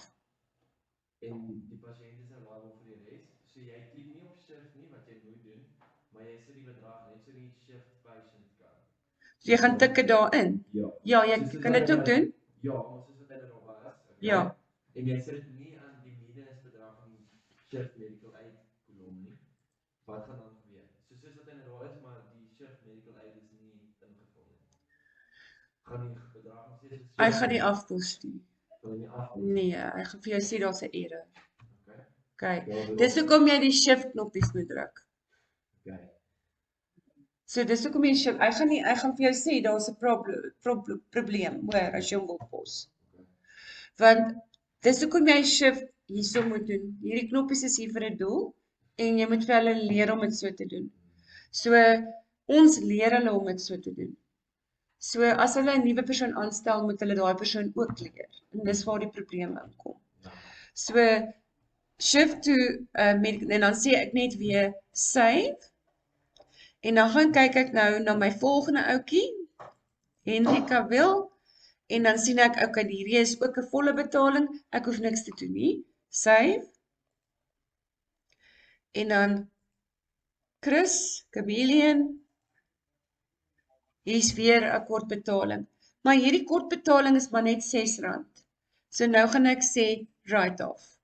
En die pasiënt is nou liable vir die res, so jy klik nie op shift nie, wat jy nooit doen, maar jy sit die bedrag net so in die shift patient kant. So jy gaan tik dit daarin. Ja. Ja, jy kan dit ook doen. Ja, maar soos wat hy daar Ja. En jy sit dit nie aan die minusbedrag van shift medical aid kolom nie. Wat gaan dan gebeur? Soos wat hy nou daar is, maar die shift medical aid is nie ingevul nie. Gaan die bedrag nog steeds so Hy gaan nie afpos nie. Gaan hy nie afpos? Nee, hy gaan vir jou sê daar's 'n error. Okay. Okay. Ja, Dis hoekom jy die shift knoppies moet druk. Okay. So dis hoekom jy shift, hy gaan vir jou sê daar's 'n probleem, hoor, as jy hom wil pos. Want dis hoekom jy shift hierso moet doen. Hierdie knoppies is hier vir 'n doel en jy moet vir hulle leer om dit so te doen. So ons leer hulle om dit so te doen. So as hulle 'n nuwe persoon aanstel, moet hulle daai persoon ook leer. En dis waar die probleme inkom. So shift to en dan sê ek net weer save. En dan gaan kyk ek nou na my volgende ouetjie, Henrika wil. En dan sien ek, okay, hierdie is ook 'n volle betaling. Ek hoef niks te doen nie. Save. En dan Chris, Chameleon. Hier's weer 'n kort betaling. Maar hierdie kort betaling is maar net R6. So nou gaan ek sê write off.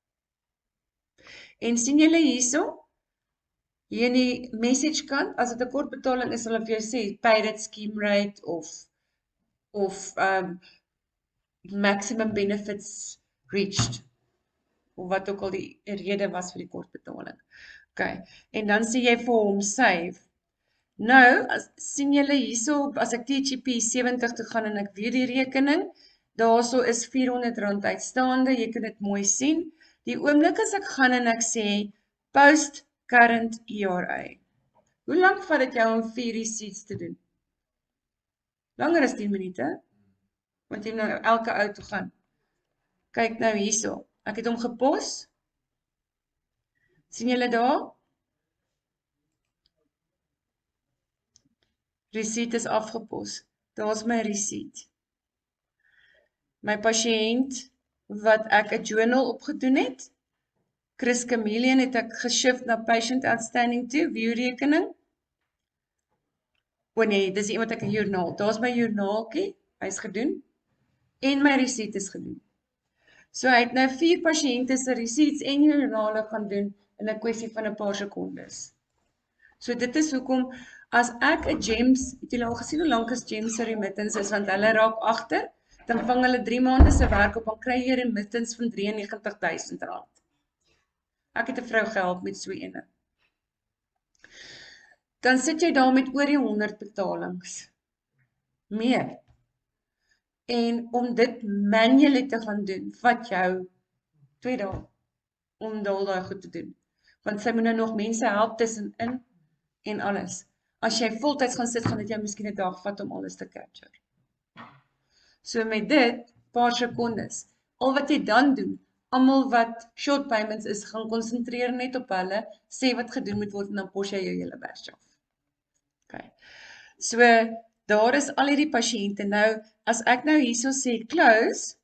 En sien julle hierso? Hier in die message kant, as dit 'n kort betaling is, sal hulle vir jou sê paid at scheme rate of maximum benefits reached. Of wat ook al die rede was vir die kort betaling. Okay. En dan sê jy vir hom save. Nou, sien julle hierso, as ek TGP 70 toe gaan en ek weer die rekening, daarso is R400 uitstaande, jy kan dit mooi sien. Die oomblik as ek gaan en ek sê post current ERA. Hoe lank vat dit jou om 4 receipts te doen? Langer as 10 minute, want jy nou elke ou toe gaan. Kyk nou hierso, ek het hom gepos. Sien julle daar? Receipt is afgepos. Daar's my receipt. My pasiënt wat ek 'n journal opgedoen het, Chris Chameleon, het ek geshift na patient outstanding toe, view rekening. O nee, dis iemand ek 'n joernaal. Daar's my joernaaltjie, hy's gedoen. En my receipt is gedoen. So hy het nou 4 pasiënte se receipts en joernale gaan doen in 'n kwessie van 'n paar sekondes. So dit is hoekom as ek 'n GEMS, het julle al gesien hoe lank is GEMS se remittance is, want hulle raak agter, dan vang hulle 3 maande se werk op, dan kry jy 'n remittance van R93.000. Ek het 'n vrou gehelp met so ene. Dan sit jy daar met oor die 100 betalings. Meer. En om dit manually te gaan doen, vat jou 2 dae om daai goed te doen. Want sy moet nou nog mense help tussenin en alles. As jy voltyds gaan sit, gaan dit jou miskien 'n dag vat om alles te capture. So met dit, paar sekondes. Al wat jy dan doen, almal wat short payments is, gaan konsentreer net op hulle, sê wat gedoen moet word en dan pos jy jou hele batch af. Okay. So daar is al hierdie pasiënte. Nou, as ek nou hierso sê close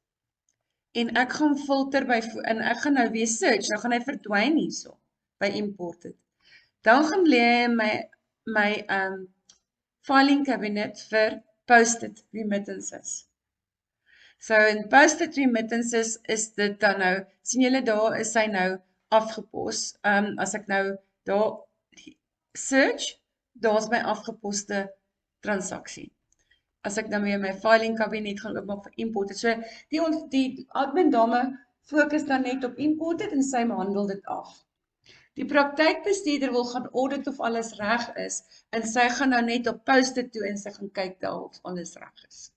en ek gaan filter by en ek gaan nou weer search, dan gaan hy verdwyn hierso by imported. Dan gaan lê my filing cabinet vir posted remittances. So in posted remittances is dit dan nou, sien julle daar is hy nou afgepos. As ek nou daar search, daar's my afgeposte transaksie. As ek dan weer my filing kabinet gaan oopmaak vir imported. So die admin dame fokus dan net op imported en sy handel dit af. Die praktykbestuurder wil gaan audit of alles reg is en sy gaan nou net op posted toe en sy gaan kyk daar of alles reg is.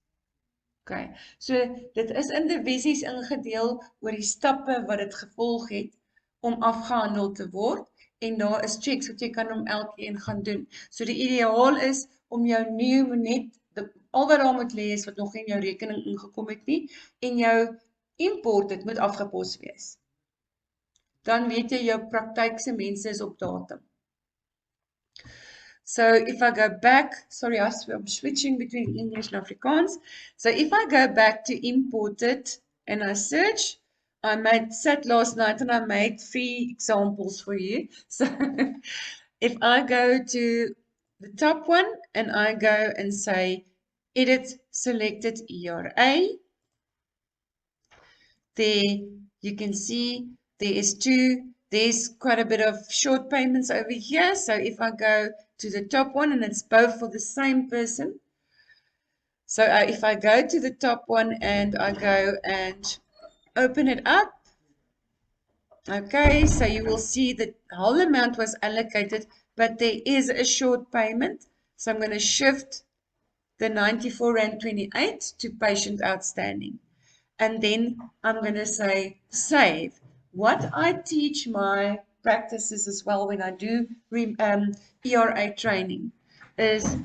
Okay. So dit is in divisies ingedeel oor die stappe wat dit gevolg het om afgehandel te word en daar is checks wat jy kan om elkeen gaan doen. So die ideaal is om jou net al wat daar moet lê is wat nog in jou rekening ingekom het nie en jou import dit moet afgepos wees. Dan weet jy jou praktykse mense is op datum. So if I go back, sorry, I'm switching between English and Afrikaans. So if I go back to imported and I search, I sat last night and I made 3 examples for you. So if I go to the top one and I go and say edit selected ERA, there you can see there is two. There's quite a bit of short payments over here. So if I go to the top one, and it's both for the same person. So if I go to the top one and I go and open it up, okay, so you will see the whole amount was allocated, but there is a short payment. So I'm going to shift the 94.28 to patient outstanding. And then I'm going to say save. What I teach my practices as well when I do ERA training is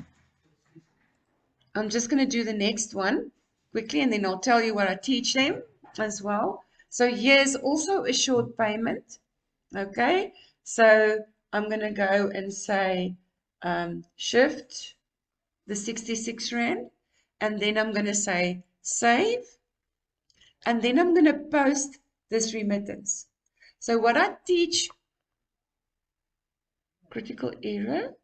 I'm just going to do the next one quickly, and then I'll tell you what I teach them as well. So here's also a short payment. Okay, so I'm going to go and say shift the 66 Rand, and then I'm going to say save, and then I'm going to post this remittance. So what I teach, critical error.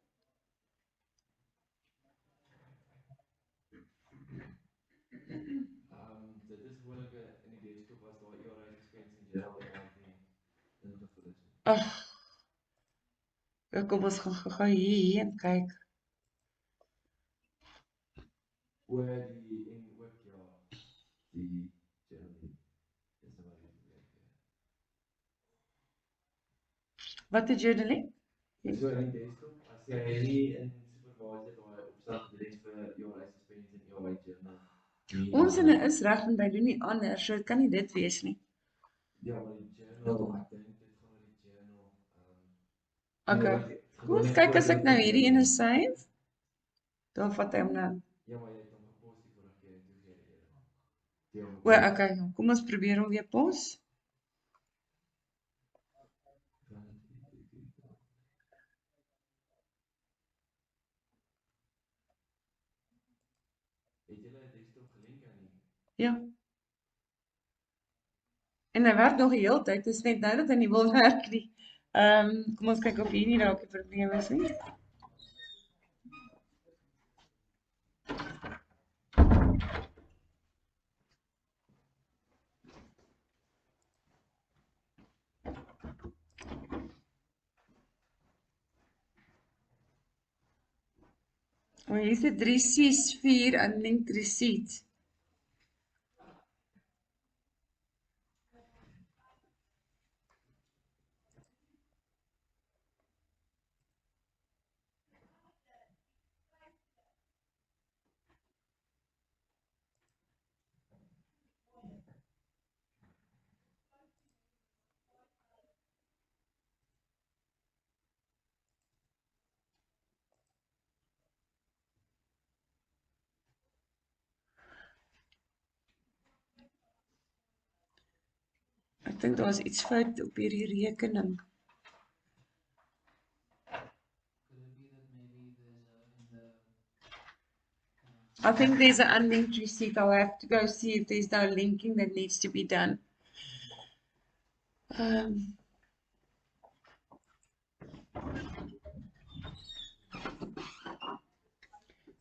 Dit is gewoonlik in die desktop as daar ERA expense en journal amount in gevul is. Kom ons gaan gou hier en kyk. Oor die en ook ja, die journal is nou maar die probleem. Wat is journaling? So in die desktop, as jy nie in supervisor daai opstel gedoen het vir ERA expense en ERA journal. Ons is reg en by doen nie anders, so dit kan nie dit wees nie. Ja, maar die journal, ek dink dit gaan oor die journal. Okay. Kom ons kyk as ek nou hierdie ene save. Dan vat hy hom nou. Ja, maar jy het hom gepos die vorige keer en toe gee die rede. O, okay. Kom ons probeer hom weer pos. Het julle 'n desktop gelink aan nie? Ja. En hy werk nog die hele tyd. Dit is net nou dat hy nie wil werk nie. Kom ons kyk of hier nie dalk 'n probleem is nie. Oh, hier is 'n 364 unlinked receipt. Ek dink daar is iets fout op hierdie rekening. I think there's an unlinked receipt. I'll have to go see if there's no linking that needs to be done.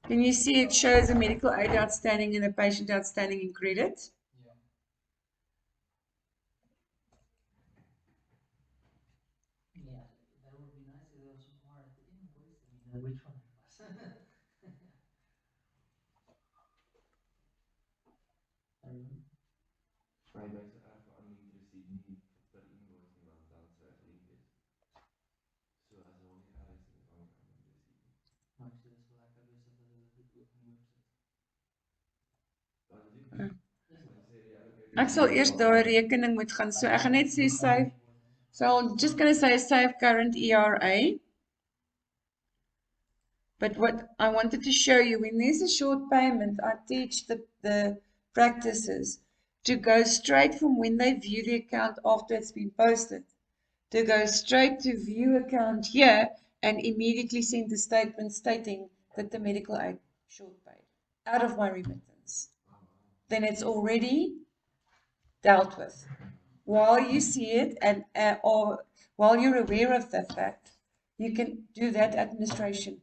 Can you see it shows a medical aid outstanding and a patient outstanding in credit? Yeah, that would be nice if there was more at the invoice. I mean, which one it was. Hy wys so erg vir unlinked receipt nie per invoice nie, want dan sou hy gelink is. So as daar nie erg is in die unlinked receipt nie. Maar ek sê dis wel lekker besig dat hulle dit ook in die websit. Wat doen jy? Ek sal eers daai rekening moet gaan. So ek gaan net sê save. So I'm just going to say save current ERA. But what I wanted to show you, when there's a short payment, I teach the practices to go straight from when they view the account after it's been posted, to go straight to view account here and immediately send a statement stating that the medical aid short paid out of my remittance. Then it's already dealt with. While you see it and or while you're aware of the fact, you can do that administration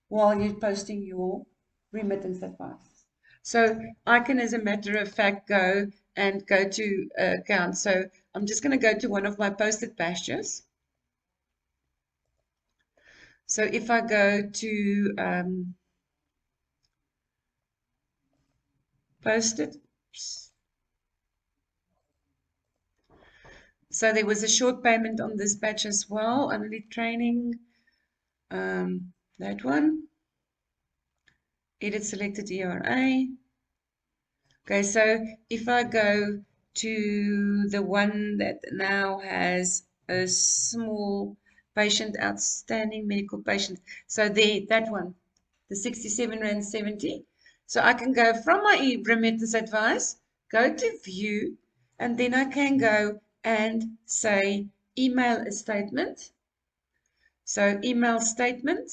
while you're posting your remittance advice. So I can, as a matter of fact, go and go to account. So I'm just going to go to one of my posted pastures. So if I go to posted, so there was a short payment on this batch as well, Annelie training, that one. Edit selected ERA. Okay, so if I go to the one that now has a small patient outstanding medical patient, so there, that one, the 67 Rand 70. So I can go from my remittance advice, go to view, and then I can go and say email a statement. So email statement.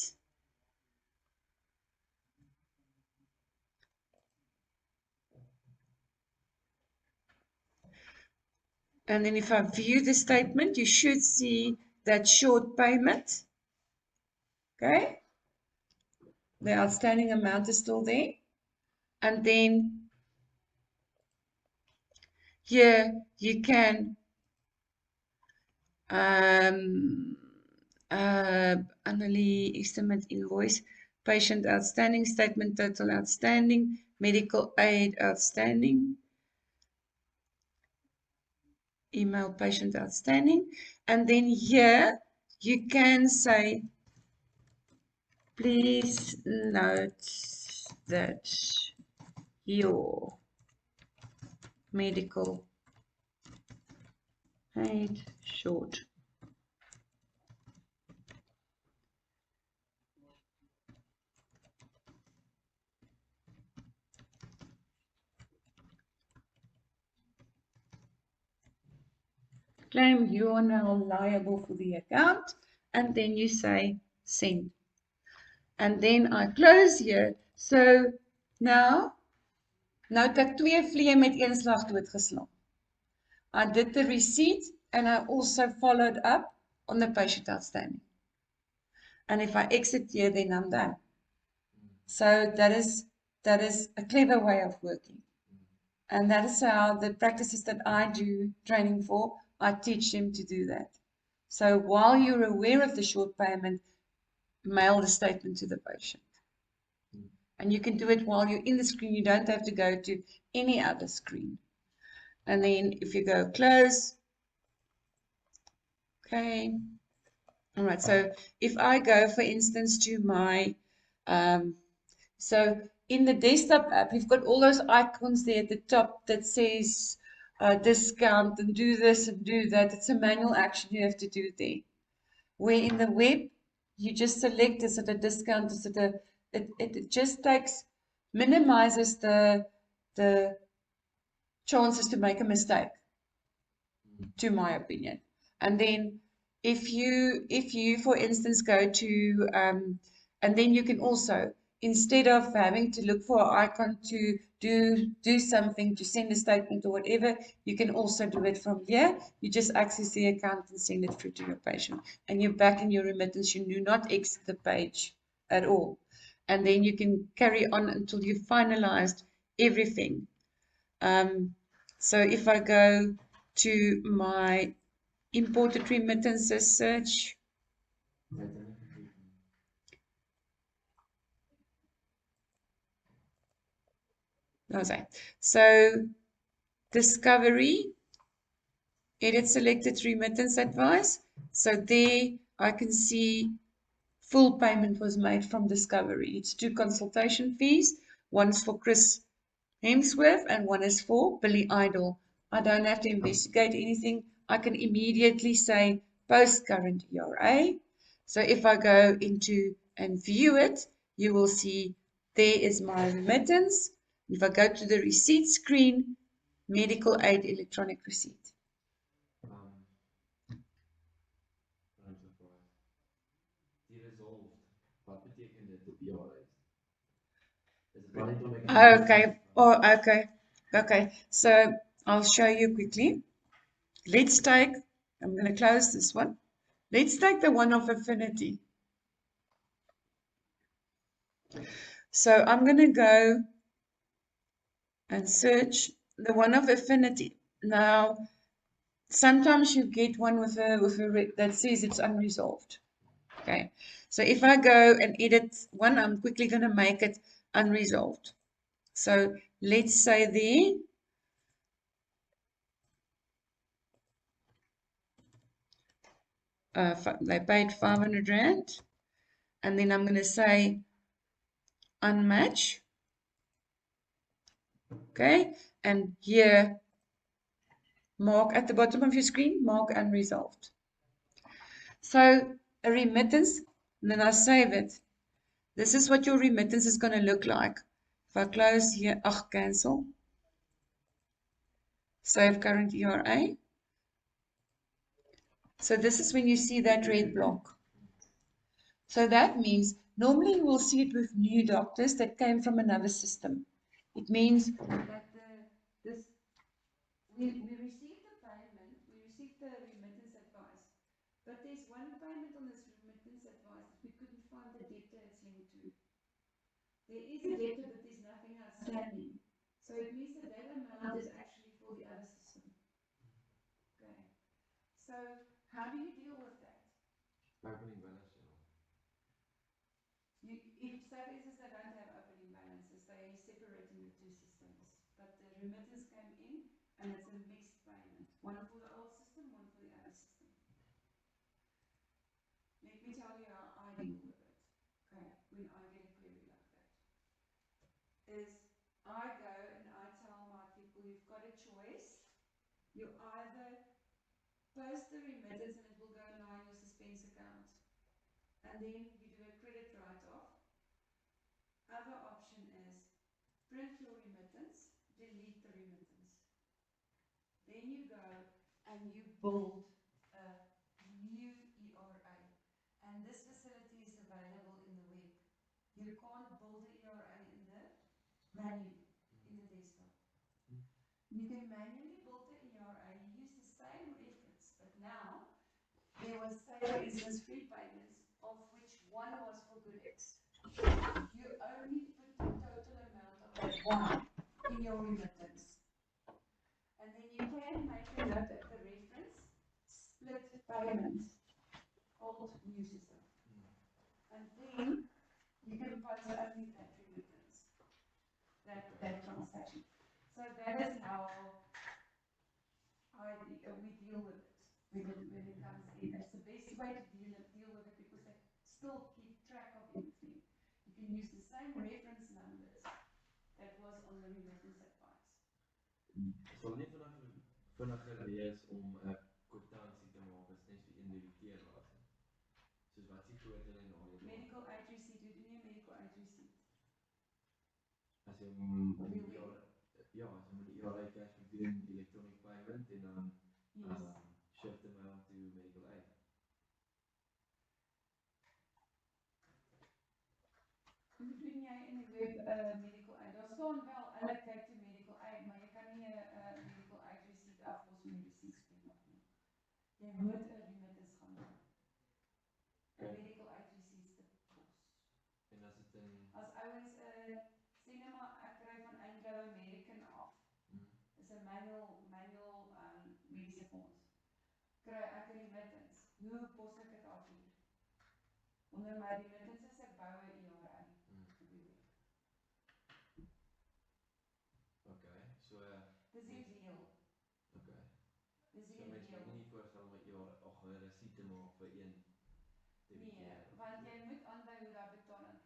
And then if I view the statement, you should see that short payment. Okay. The outstanding amount is still there. And then here you can Annelie estimate invoice, patient outstanding, statement total outstanding, medical aid outstanding, email patient outstanding. And then here you can say, please note that your medical aid short claim, you are now liable for the account, and then you say send. And then I close here. So now het ek 2 vliee met een slag doodgeslaan. I did the receipt and I also followed up on the patient outstanding. And if I exit here, then I'm done. So that is a clever way of working. And that is how the practices that I do training for, I teach them to do that. So while you're aware of the short payment, mail the statement to the patient. And you can do it while you're in the screen. You don't have to go to any other screen. And then if you go close, okay. All right, so if I go, for instance, to my, so in the desktop app, you've got all those icons there at the top that says discount and do this and do that. It's a manual action you have to do there. Where in the web, you just select, is it a discount, is it a, it just takes, minimizes the chances to make a mistake, to my opinion. And then if you for instance go to and then you can also, instead of having to look for an icon to do something, to send a statement or whatever, you can also do it from here. You just access the account and send it through to your patient, and you're back in your remittance. You do not exit the page at all, and then you can carry on until you've finalized everything. So if I go to my imported remittances search, so discovery, edit selected remittance advice. So there I can see full payment was made from discovery. It's 2 consultation fees. One's for Chris Hemsworth and one is for Billy Idol. I don't have to investigate anything. I can immediately say post current ERA. So if I go into and view it, you will see there is my remittance. If I go to the receipt screen, medical aid electronic receipt. I'm surprised. Die resolved. Wat beteken dit op jou uit? Is dit maar net om ek Okay. Oh, okay. Okay. So I'll show you quickly. Let's take, I'm going to close this one. Let's take the one of affinity. So I'm going to go and search the one of affinity. Now, sometimes you get one with that says it's unresolved. Okay, so if I go and edit one, I'm quickly going to make it unresolved. So let's say they paid 500 Rand, and then I'm going to say unmatch. Okay, and here mark at the bottom of your screen, mark unresolved. So a remittance, and then I save it. This is what your remittance is going to look like. If I close here, cancel. Save current ERA. So this is when you see that red block. So that means normally you will see it with new doctors that came from another system. It means that we received the payment, we received the remittance advice, but there's one payment on this remittance advice that we couldn't find the debtor it's linked to. There is a debtor, but there's nothing outstanding. So it means that that amount is actually for the other system. Okay. So how do you deal with that? Opening balance channel. If, say for instance, they don't have opening balances, they are separating the two systems. But the remittance came in and it's a mixed payment. One for the old system, one for the other system. Let me tell you how I deal with it. Okay, when I get a query like that. Is I go and I tell my people, you've got a choice. You either post the remittance and it will go now in your suspense account. And then you do a credit write-off. Other option is print your remittance, delete the remittance. Then you go and you build a new ERA. And this facility is available in the web. You can't build the ERA manually in the desktop. You can manually build the ERA, you use the same reference, but now there was, say for instance, 3 payments, of which one was for GoodX. You only put the total amount of that one in your remittance. And then you can make a note at the reference, split payment, old, new system. And then you can post only that remittance, that transaction. So that is how we deal with it when it comes in. It's the best way to deal with it because they still keep track of everything. You can use the same reference numbers that was on the remittance advice. Sal nie vinniger wees om 'n kwitansie te maak as net vir een debiteer was nie. Soos wat s'ie voordeel en nadeel daar. Medical aid receipt, we doen nie 'n medical aid receipt. As jy ja, as jy met die ERA cash doen electronic payment en dan shift the amount to medical aid. Hoe doen jy in die web medical aid? Daar staan wel allocate to medical aid, maar jy kan nie 'n medical aid receipt afpos van die receiptsprint af nie. Jy moet 'n remittance gaan maak. 'n medical aid receipt te pos. En as dit in as ouens sê net maar ek kry van Anglo American af. Is 'n manual mediese fonds. Kry ek 'n remittance. Hoe pos ek dit af hier? Onder my remittances ek bou 'n ERA op die web. Okay, so dis ideaal. Okay. Dis So mens ideaal. moet nie voorstel om 'n ERA of 'n resep te maak vir een Nee, want jy moet aanduid hoe daai betaling.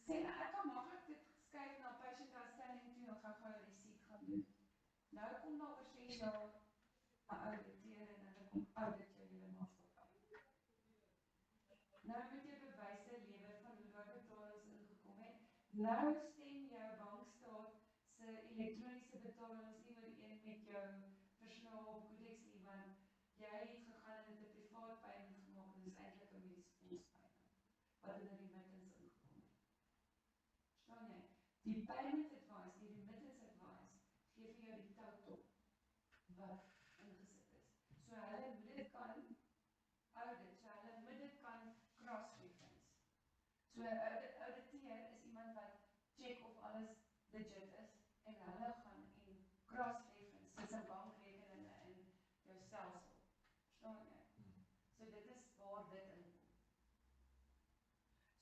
Sê nou ek kan maklik dit skuif na patient outstanding toe en gou-gou 'n resep gaan doen. Nou kom daar oor 6 jaar 'n auditeur en hulle kom audit jou hele maatskappy. Nou moet jy bewyse lewer van hoe daai betalings ingekom het. Nou stem jou bankstaat se elektroniese betalings nie ooreen met jou verslae op GoodX nie, want jy het gegaan en dit 'n privaat payment gemaak en dit is eintlik 'n mediese fonds payment wat in 'n remittance ingekom het. Verstaan jy? Die payment advice, die remittance advice gee vir jou die total wat ingesit is. So hulle moet dit kan audit, so hulle moet dit kan cross-reference. So 'n auditeur is iemand wat check of alles legit is en hulle gaan en cross-reference tussen bankrekeninge in jou stelsel. Verstaan jy? So dit is waar dit inkom.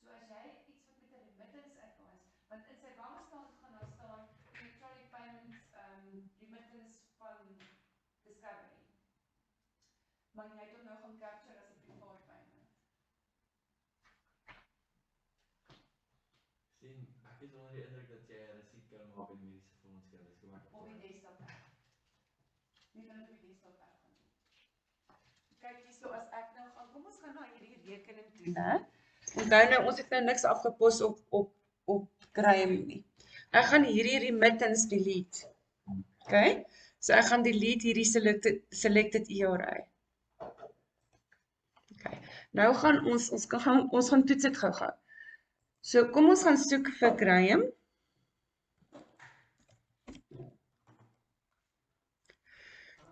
So as jy iets wat met 'n remittance advice, want in sy bankstaat gaan daar staan electronic payments remittance van Discovery. Maar jy het hom nou gaan capture as 'n privaat payment. Sien, ek is onder die indruk dat jy 'n resep kan maak in mediese fonds kan. Dis kom ek Op die desktop app. Jy kan dit op die desktop app gaan doen. Kyk hierso as ek nou gaan, kom ons gaan na hierdie rekening toe, né? Onthou nou ons het nou niks afgepos op Grahame nie. Ek gaan hierdie remittance delete. Okay? So ek gaan delete hierdie selected ERA. Okay. Nou gaan ons gaan toets dit gou-gou. So kom ons gaan soek vir Grahame.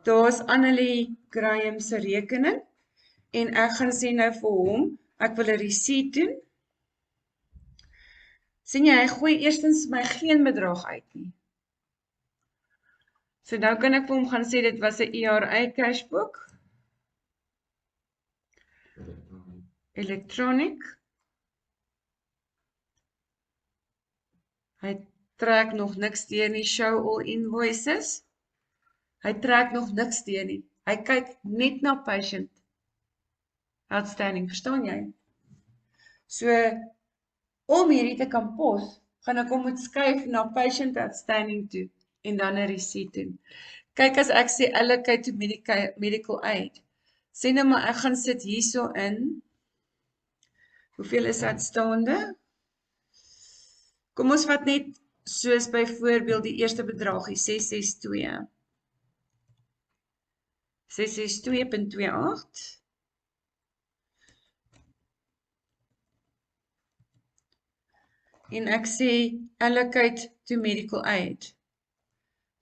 Daar's Annelie Grahame se rekening en ek gaan sê nou vir hom, ek wil 'n receipt doen. Sien jy, hy gooi eerstens my geen bedrag uit nie. So nou kan ek vir hom gaan sê dit was 'n ERA cashbook. Electronic. Hy trek nog niks deur nie, show all invoices. Hy trek nog niks deur nie. Hy kyk net na patient outstanding, verstaan jy? So om hierdie te kan pos, gaan ek hom moet skuif na patient outstanding toe en dan 'n receipt doen. Kyk as ek sê allocate to medical aid. Sê nou maar ek gaan sit hierso in. Hoeveel is uitstaande? Kom ons vat net soos byvoorbeeld die eerste bedragie 662. 662.28. En ek sê allocate to medical aid.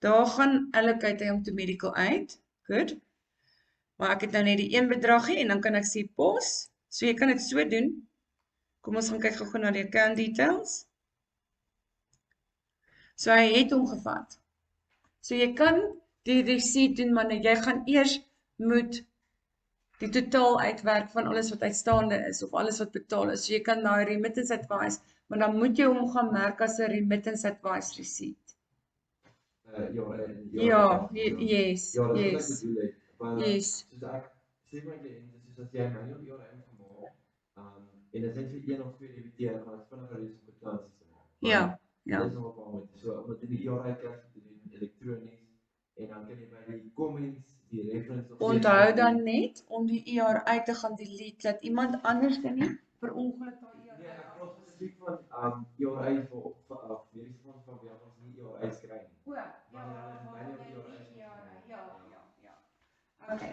Daar gaan allocate hy om to medical aid. Good. Maar ek het nou net die een bedragie en dan kan ek sê pos. So jy kan dit so doen. Kom ons gaan kyk gou na die account details. So hy het hom gevat. So jy kan die receipt doen, maar jy gaan eers moet die totaal uitwerk van alles wat uitstaande is of alles wat betaal is. So jy kan na remittance advice, maar dan moet jy hom gaan merk as 'n remittance advice receipt. Ja, yes, Ja, dis wat ek yes, bedoel het. Want yes. soos ek sê my kliënte, soos as jy 'n manual ERA moet gemaak, en dit is net vir 1 of 2 debiteer, gaan dit vinniger wees om kwitansies te maak. Ja, ja. Dis nog wat moet. So om dit in die ERA cash te doen elektronies en dan kan jy by die comments die reference of Onthou dan net om die ERA te gaan delete, dat iemand anders nie per ongeluk daai ERA nee, ek praat spesifiek van ERA vir mediese fonds van wie ons nie ERA's kry nie. O, ja, Wanneer hulle maar manual jy ERA's die ERA, moet ja, maak. ja, ja. Okay.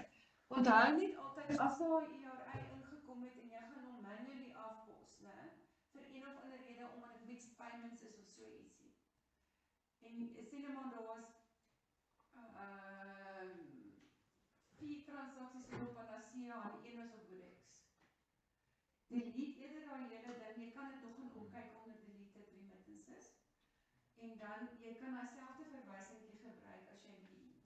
Onthou net altyd as daar 'n ERA ingekom het en jy gaan hom manually afpos, né? Vir een of ander rede omdat dit mixed payments is of so ietsie. En sê net maar daar was 4 transaksies op aan Asia en een is op GoodX. Delete eerder daai hele ding, jy kan dit nog gaan opkyk onder deleted remittances. En dan jy kan dieselfde verwysingkie gebruik as jy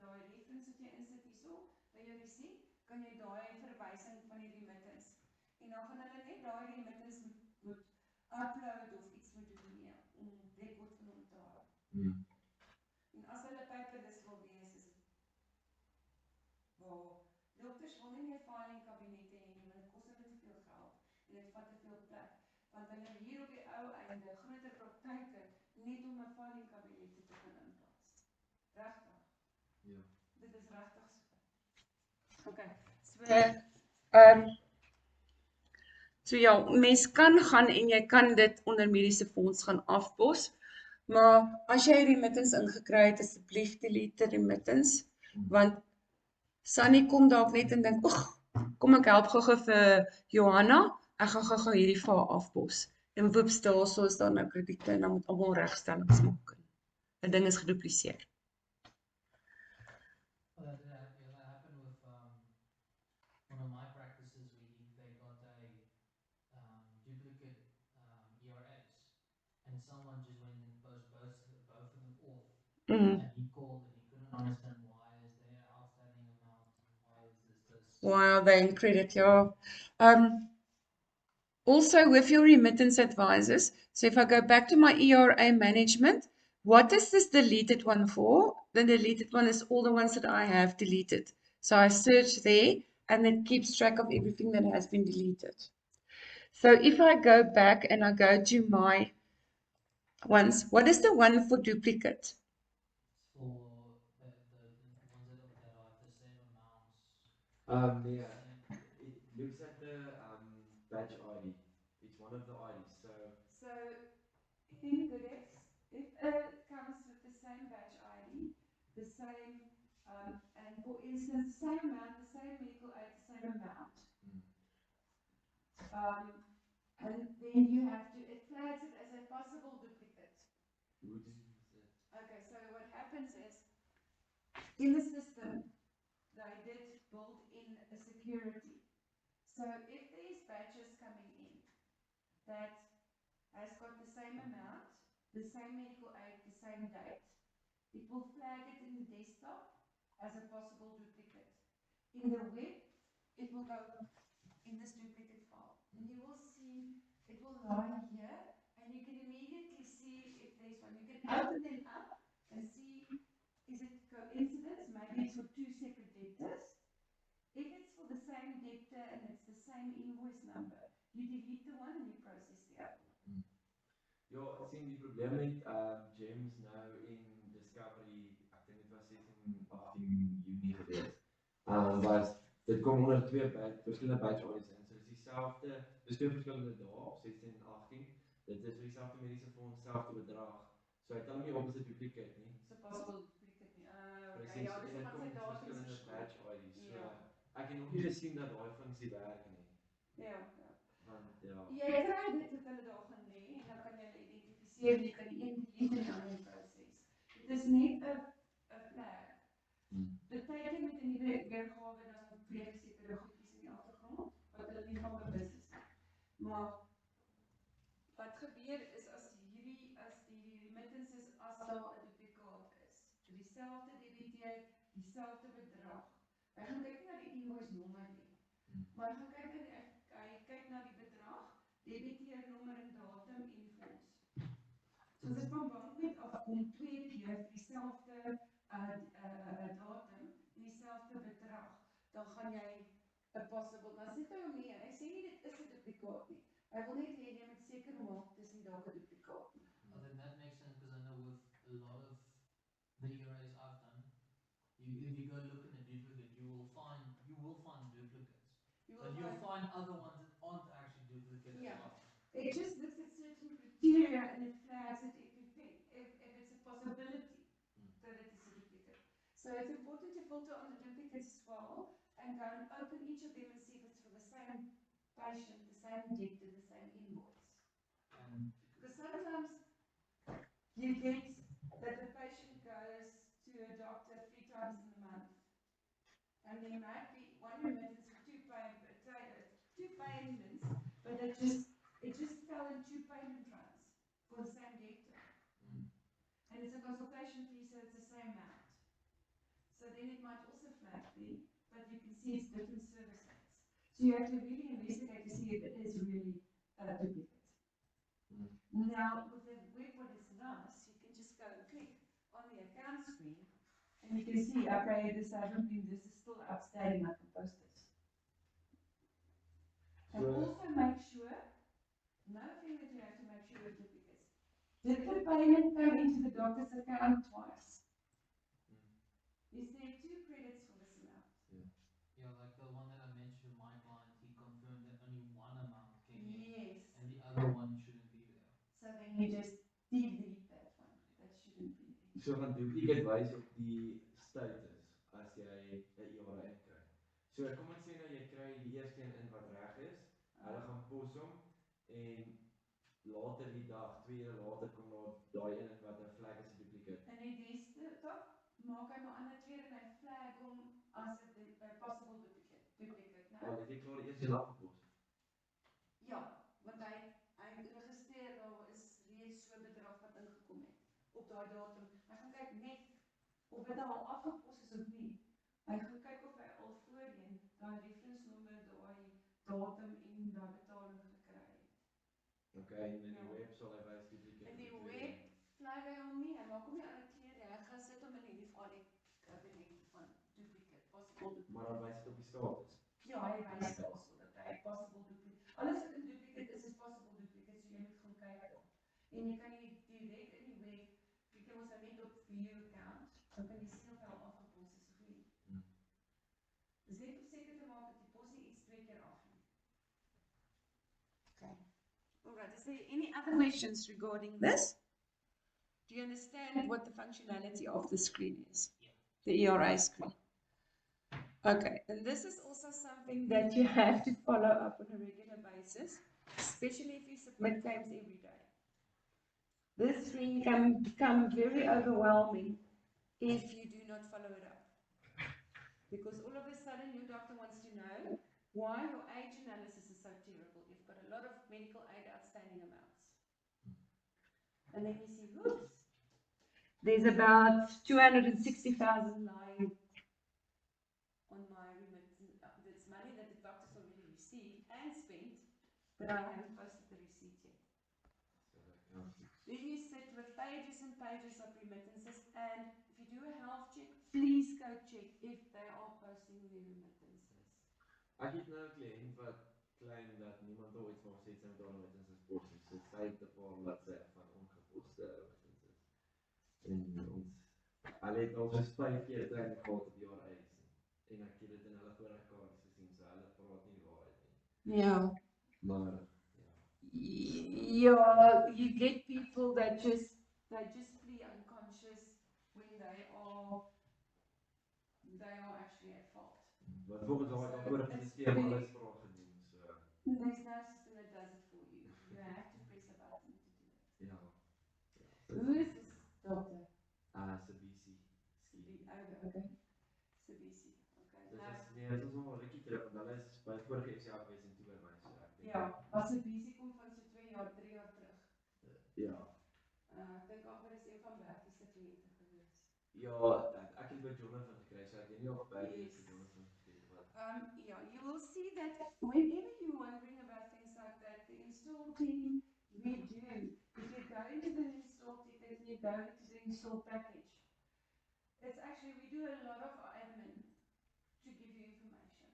daai reference wat jy insit hierso by jou receipt, kan jy daai verwysing van die remittance. En dan gaan hulle net daai remittance moet upload of iets moet doen mee om rekord van hom te hou. En as hulle paperless wil wees, is dit waar dokters wil nie meer filing kabinette hê nie, want dit kos hulle te veel geld en dit vat te veel plek. Want hulle hier op die ou einde groter praktyke net om 'n filing kabinette te kan inplaas. Regtig? Ja. Dit is regtig so. Okay. So ja, mens kan gaan en jy kan dit onder mediese fonds gaan afpos. Maar as jy remittance ingekry het, asseblief delete remittance, want Sunny kom dalk net en dink, "Ag, kom ek help gou-gou vir Johanna, ek gaan gou-gou hierdie vir haar afpos." En woeps, daarso is daar nou krediete en dan moet almal regstellings maak. 'n Ding is gedupliseer. Well, that happened with one of my practices. They got a duplicate ERAs, and someone just went and posted both of them off. And he called and he couldn't understand why is there outstanding amount and why is this. Why are they in credit? Yeah. Also with your remittance advisors, so if I go back to my ERA management, what is this deleted one for? The deleted one is all the ones that I have deleted. So I search there and it keeps track of everything that has been deleted. So if I go back and I go to my ones, what is the one for duplicate? It's for the ones that are the same amounts. Yeah, Same. it looks at the batch ID. It's one of the IDs. So in GoodX, if it comes with the same batch ID, the same, and for instance, the same amount, the same medical aid, the same amount, and then you have to, it flags it as a possible duplicate. who does it? Okay, so what happens is, in the system, they did build in a security. So if there's batches coming in that has got the same amount, the same medical aid, the same date, it will flag it in the desktop as a possible duplicate. In the web, it will go in this duplicate file. And you will see, it will lie here, and you can immediately see if there's one. You can open them up and see, is it coincidence? Maybe it's for two separate debtors. If it's for the same debtor and it's the same invoice number, you delete the one and you process the other one. Ja, sien die probleem met Gems nou in Discovery, ek dink dit was 16 18 Junie gewees. Was dit kom onder verskillende batch orders in. So dis dieselfde, dis twee verskillende dae, 16 en 18. Dit is vir dieselfde mediese fonds, selfde bedrag. So hy tel nie op as 'n duplicate nie. So possible duplicate nie. Okay, Presies, ja, dis en dit gaan kom sy datums verskillende verskil. batch IDs. So Ja. ek het nog nie gesien dat daai funksie werk nie. Ja. Want ja. Jy kry dit wat hulle daar gaan lê en dan kan jy hulle identifiseer, jy kan die een delete en die ander proses. Dit is net 'n flag. Beteken met 'n nuwe weergawe dan breek sekere goedjies in die agtergrond wat hulle nie van bewus is nie. Maar wat gebeur is as die remittances as daar 'n duplikaat is, dieselfde debiteer, dieselfde bedrag. Hy gaan kyk nie na die invoice nommer nie, maar hy gaan kyk na die bedrag, debiteernommer en datum en fonds. So as dit van banknet af kom 2 keer vir dieselfde datum en dieselfde bedrag, dan gaan jy 'n possible, maar sit hy hom nie, hy sê nie dit is 'n duplikaat nie. Hy wil net hê jy moet seker maak dis nie dalk 'n duplikaat nie. I think that makes sense because I know with a lot of the ERAs I've done, if you go look in a duplicate, you will find duplicates, but you'll find other ones that aren't actually duplicate as well. It just looks at certain criteria and it flags it if it's a possibility that it is a duplicate. So it's important to filter on the duplicates as well and go and open each of them and see if it's for the same patient, the same debtor, the same invoice. Because sometimes you get that the patient goes to a doctor 3 times in a month, and there might be one remittance for two payments, but it just fell in 2 payment runs for the same debtor. And it's a consultation fee, so it's the same amount. So then it might also flag there, but you can see it's different service rates. So you have to really investigate to see if it is really a duplicate. Now, with the web, what is nice, you can just go and click on the account screen, and you can see, okay, this is still outstanding, I can post this. And also make sure, another thing that you have to make sure with duplicates, did the payment come into the doctor's account twice? Is there 2 credits for this amount? Yeah, like the one that I mentioned to my client, he confirmed that only one amount came in. Yes. And the other one shouldn't be there. So then you just delete that one. That shouldn't be there. So van duplicate wys op die status as jy 'n ERA inkry. So kom ons sê nou jy kry die eerste een in wat reg is. Hulle gaan pos hom en later die dag, 2 ure later kom daar daai een in wat 'n flag as 'n duplicate. En die desktop maak hy maar ander tweede en hy flag hom as 'n possible duplicate. Nou, Het jy klaar die eerste een afgepos? ja, want hy registreer daar is reeds so 'n bedrag wat ingekom het op daai datum. Hy gaan kyk net of dit al afgepos is of nie. Hy gaan kyk of hy al voorheen daai reference nommer, daai datum en daai betaling gekry het. Okay, en in die web sal hy wys duplicate. In die web flag hy hom nie, hy maak hom nie aan 'n kleur nie. Hy gaan sit hom in hierdie kabinetjie van duplicate, possible duplicate. Maar dan wys dit op die status. Ja, hy wys daarso dat hy possible duplicate. Alles wat in duplicate is possible duplicate, so jy moet gaan kyk daar. En jy kan nie direk in die web, klik jy mos nou net op view account, dan kan jy sien of hy al afgepos is of nie. Dis net om seker te maak dat die pos nie iets 2 keer af nie. Okay. Alright, is there any other questions regarding this? Do you understand what the functionality of the screen is? Yeah. The ERA screen. Okay, and this is also something that you have to follow up on a regular basis, especially if you submit claims every day. This screen can become very overwhelming if you do not follow it up. Because all of a sudden your doctor wants to know why your age analysis is so terrible. You've got a lot of medical aid outstanding amounts. And then you see, whoops, there's about 260,000 lying on my remittance. That's money that the doctor's already received and spent, but I haven't posted the receipt yet. Then you sit with pages and pages of remittances, and if you do a health check, please go check if they are posting their remittances. Ek het nou 'n kliënt wat claim dat niemand ooit maar sê sy moet haar remittances pos nie. So sy het 'n paar bladsye van ongeposte remittances. En ons hulle het al so 5 keer training gehad op jaar eis. En ek het dit in hulle vorige kaartjies gesien, so hulle praat nie die waarheid nie. Ja. Maar yeah, you get people that just flee unconscious when they are actually at fault. wat volgens daai kantoor van die stelsel alles vir haar gedoen, so There's no system that does it for you. You have to press a button to do it. ja. Who is this doctor? Sabisi. Okay. Sabisi. Okay. Dit is al 'n rukkie terug, want hulle is by vorige FC afwys en toe by my, so ek dink. Ja, was Sabisi kom van so 2 jaar, 3 jaar terug. Ja. Ek dink amper is een van Bertie se kliënte gewees. Ja, ek het by Jonathan gekry, so ek weet nie of by Jonathan gekry wat. Yeah, you will see that whenever you're wondering about things like that, the install team, we do. If you go into the install ticket and you go into the install package, it's actually, we do a lot of admin to give you information.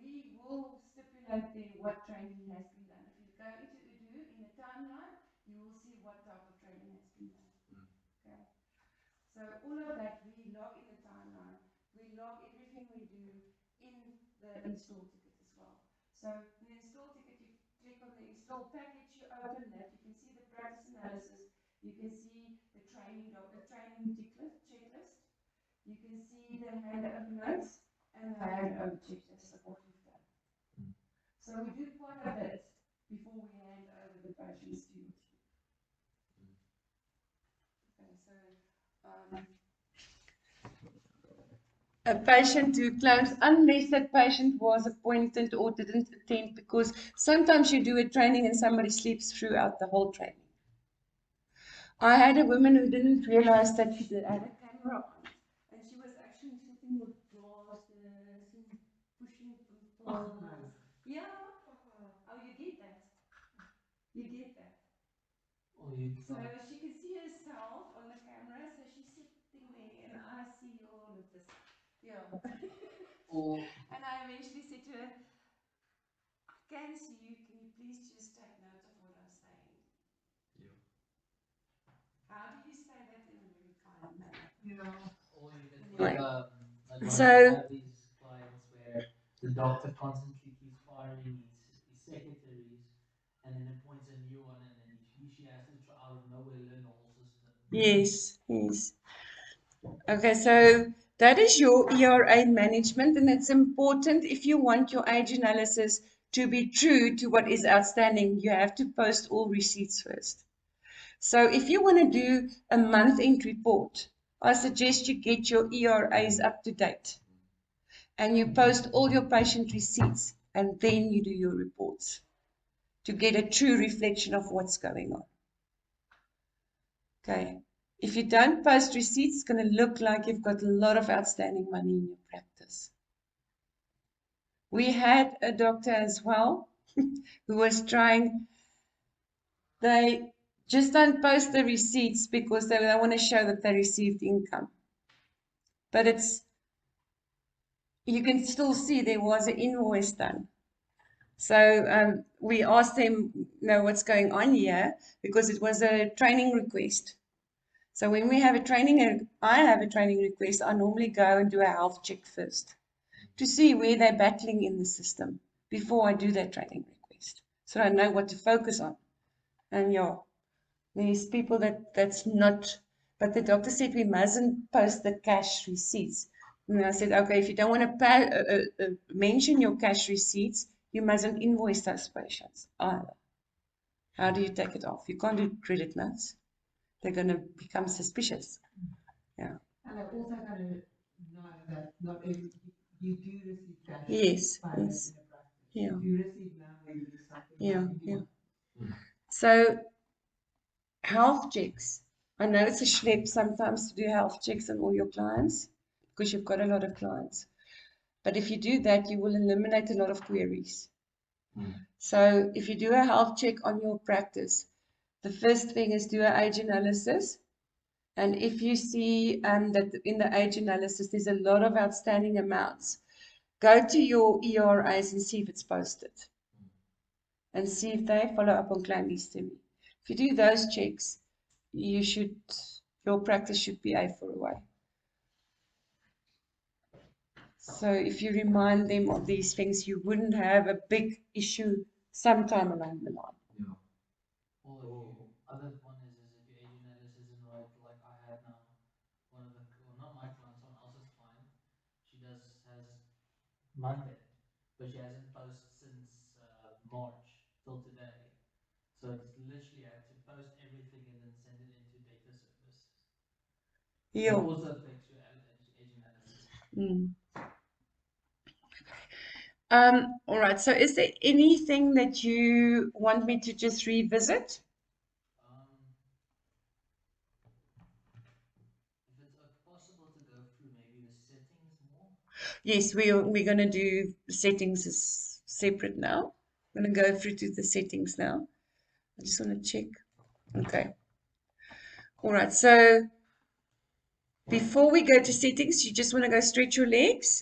We will stipulate there what training has been done. If you go into Udo in the timeline, you will see what type of training has been done. Okay. So all of that we log in the timeline. We log everything we do in the install ticket as well. So in the install ticket, you click on the install package, you open that, you can see the practice analysis, you can see the training checklist, you can see the handover notes and the handover checklist of what we've done. So we do quite a bit before we hand over the patients to you. Okay, so a patient who claims, unless that patient was appointed or didn't attend, because sometimes you do a training and somebody sleeps throughout the whole training. I had a woman who didn't realize that she had a camera on, and she was actually sitting with glasses and pushing people. Yeah. Oh, you get that. You get that. So she can see herself on the camera, so she's sitting there, and I see all of this. Yeah. And I eventually said to her, I can see you, can you please just take note of what I'm saying? Yeah. How do you say that in a very kind manner? Yeah. Or you can Anyway. have these clients where the doctor constantly keeps firing his secretaries and then appoints a new one, and then she has to try out of nowhere learn the whole system. Yes, yes. Okay, so that is your ERA management, and it's important if you want your age analysis to be true to what is outstanding, you have to post all receipts first. So if you want to do a month-end report, I suggest you get your ERAs up to date and you post all your patient receipts and then you do your reports to get a true reflection of what's going on. Okay. If you don't post receipts, it's going to look like you've got a lot of outstanding money in your practice. We had a doctor as well who was trying, they just don't post the receipts because they don't want to show that they received income. But you can still see there was an invoice done. So we asked them, know what's going on here, because it was a training request. So when we have a training, I have a training request, I normally go and do a health check first to see where they're battling in the system before I do that training request, so I know what to focus on. And yeah, there's people that's not, but the doctor said we mustn't post the cash receipts. And I said, okay, if you don't want to mention your cash receipts, you mustn't invoice those patients either. How do you take it off? You can't do credit notes. They're going to become suspicious. Yeah. And I've also got to know that not every, you do receive cash. Yes. Yes. Yes. Yeah. If you receive now, maybe there's something. Yeah. Yeah. So health checks. I know it's a schlep sometimes to do health checks on all your clients because you've got a lot of clients. But if you do that, you will eliminate a lot of queries. So if you do a health check on your practice, the first thing is do an age analysis. And if you see that in the age analysis, there's a lot of outstanding amounts, go to your ERAs and see if it's posted. And see if they follow up on claim history. If you do those checks, your practice should be A4 So if you remind them of these things, you wouldn't have a big issue sometime along the line. Yeah. Or if you, other one is if your age analysis isn't right, like I had now, one of the, well, not my client, someone else's client, she has month end, but she hasn't posted since March till today. So it's literally I had to post everything and then send it into data service. Yeah. That also affects your age analysis. All right. So is there anything that you want me to just revisit? If it's possible to go through maybe the settings more. Yes, we're going to do settings as separate now. I'm going to go through to the settings now. I just want to check. Okay. All right. So before we go to settings, you just want to go stretch your legs.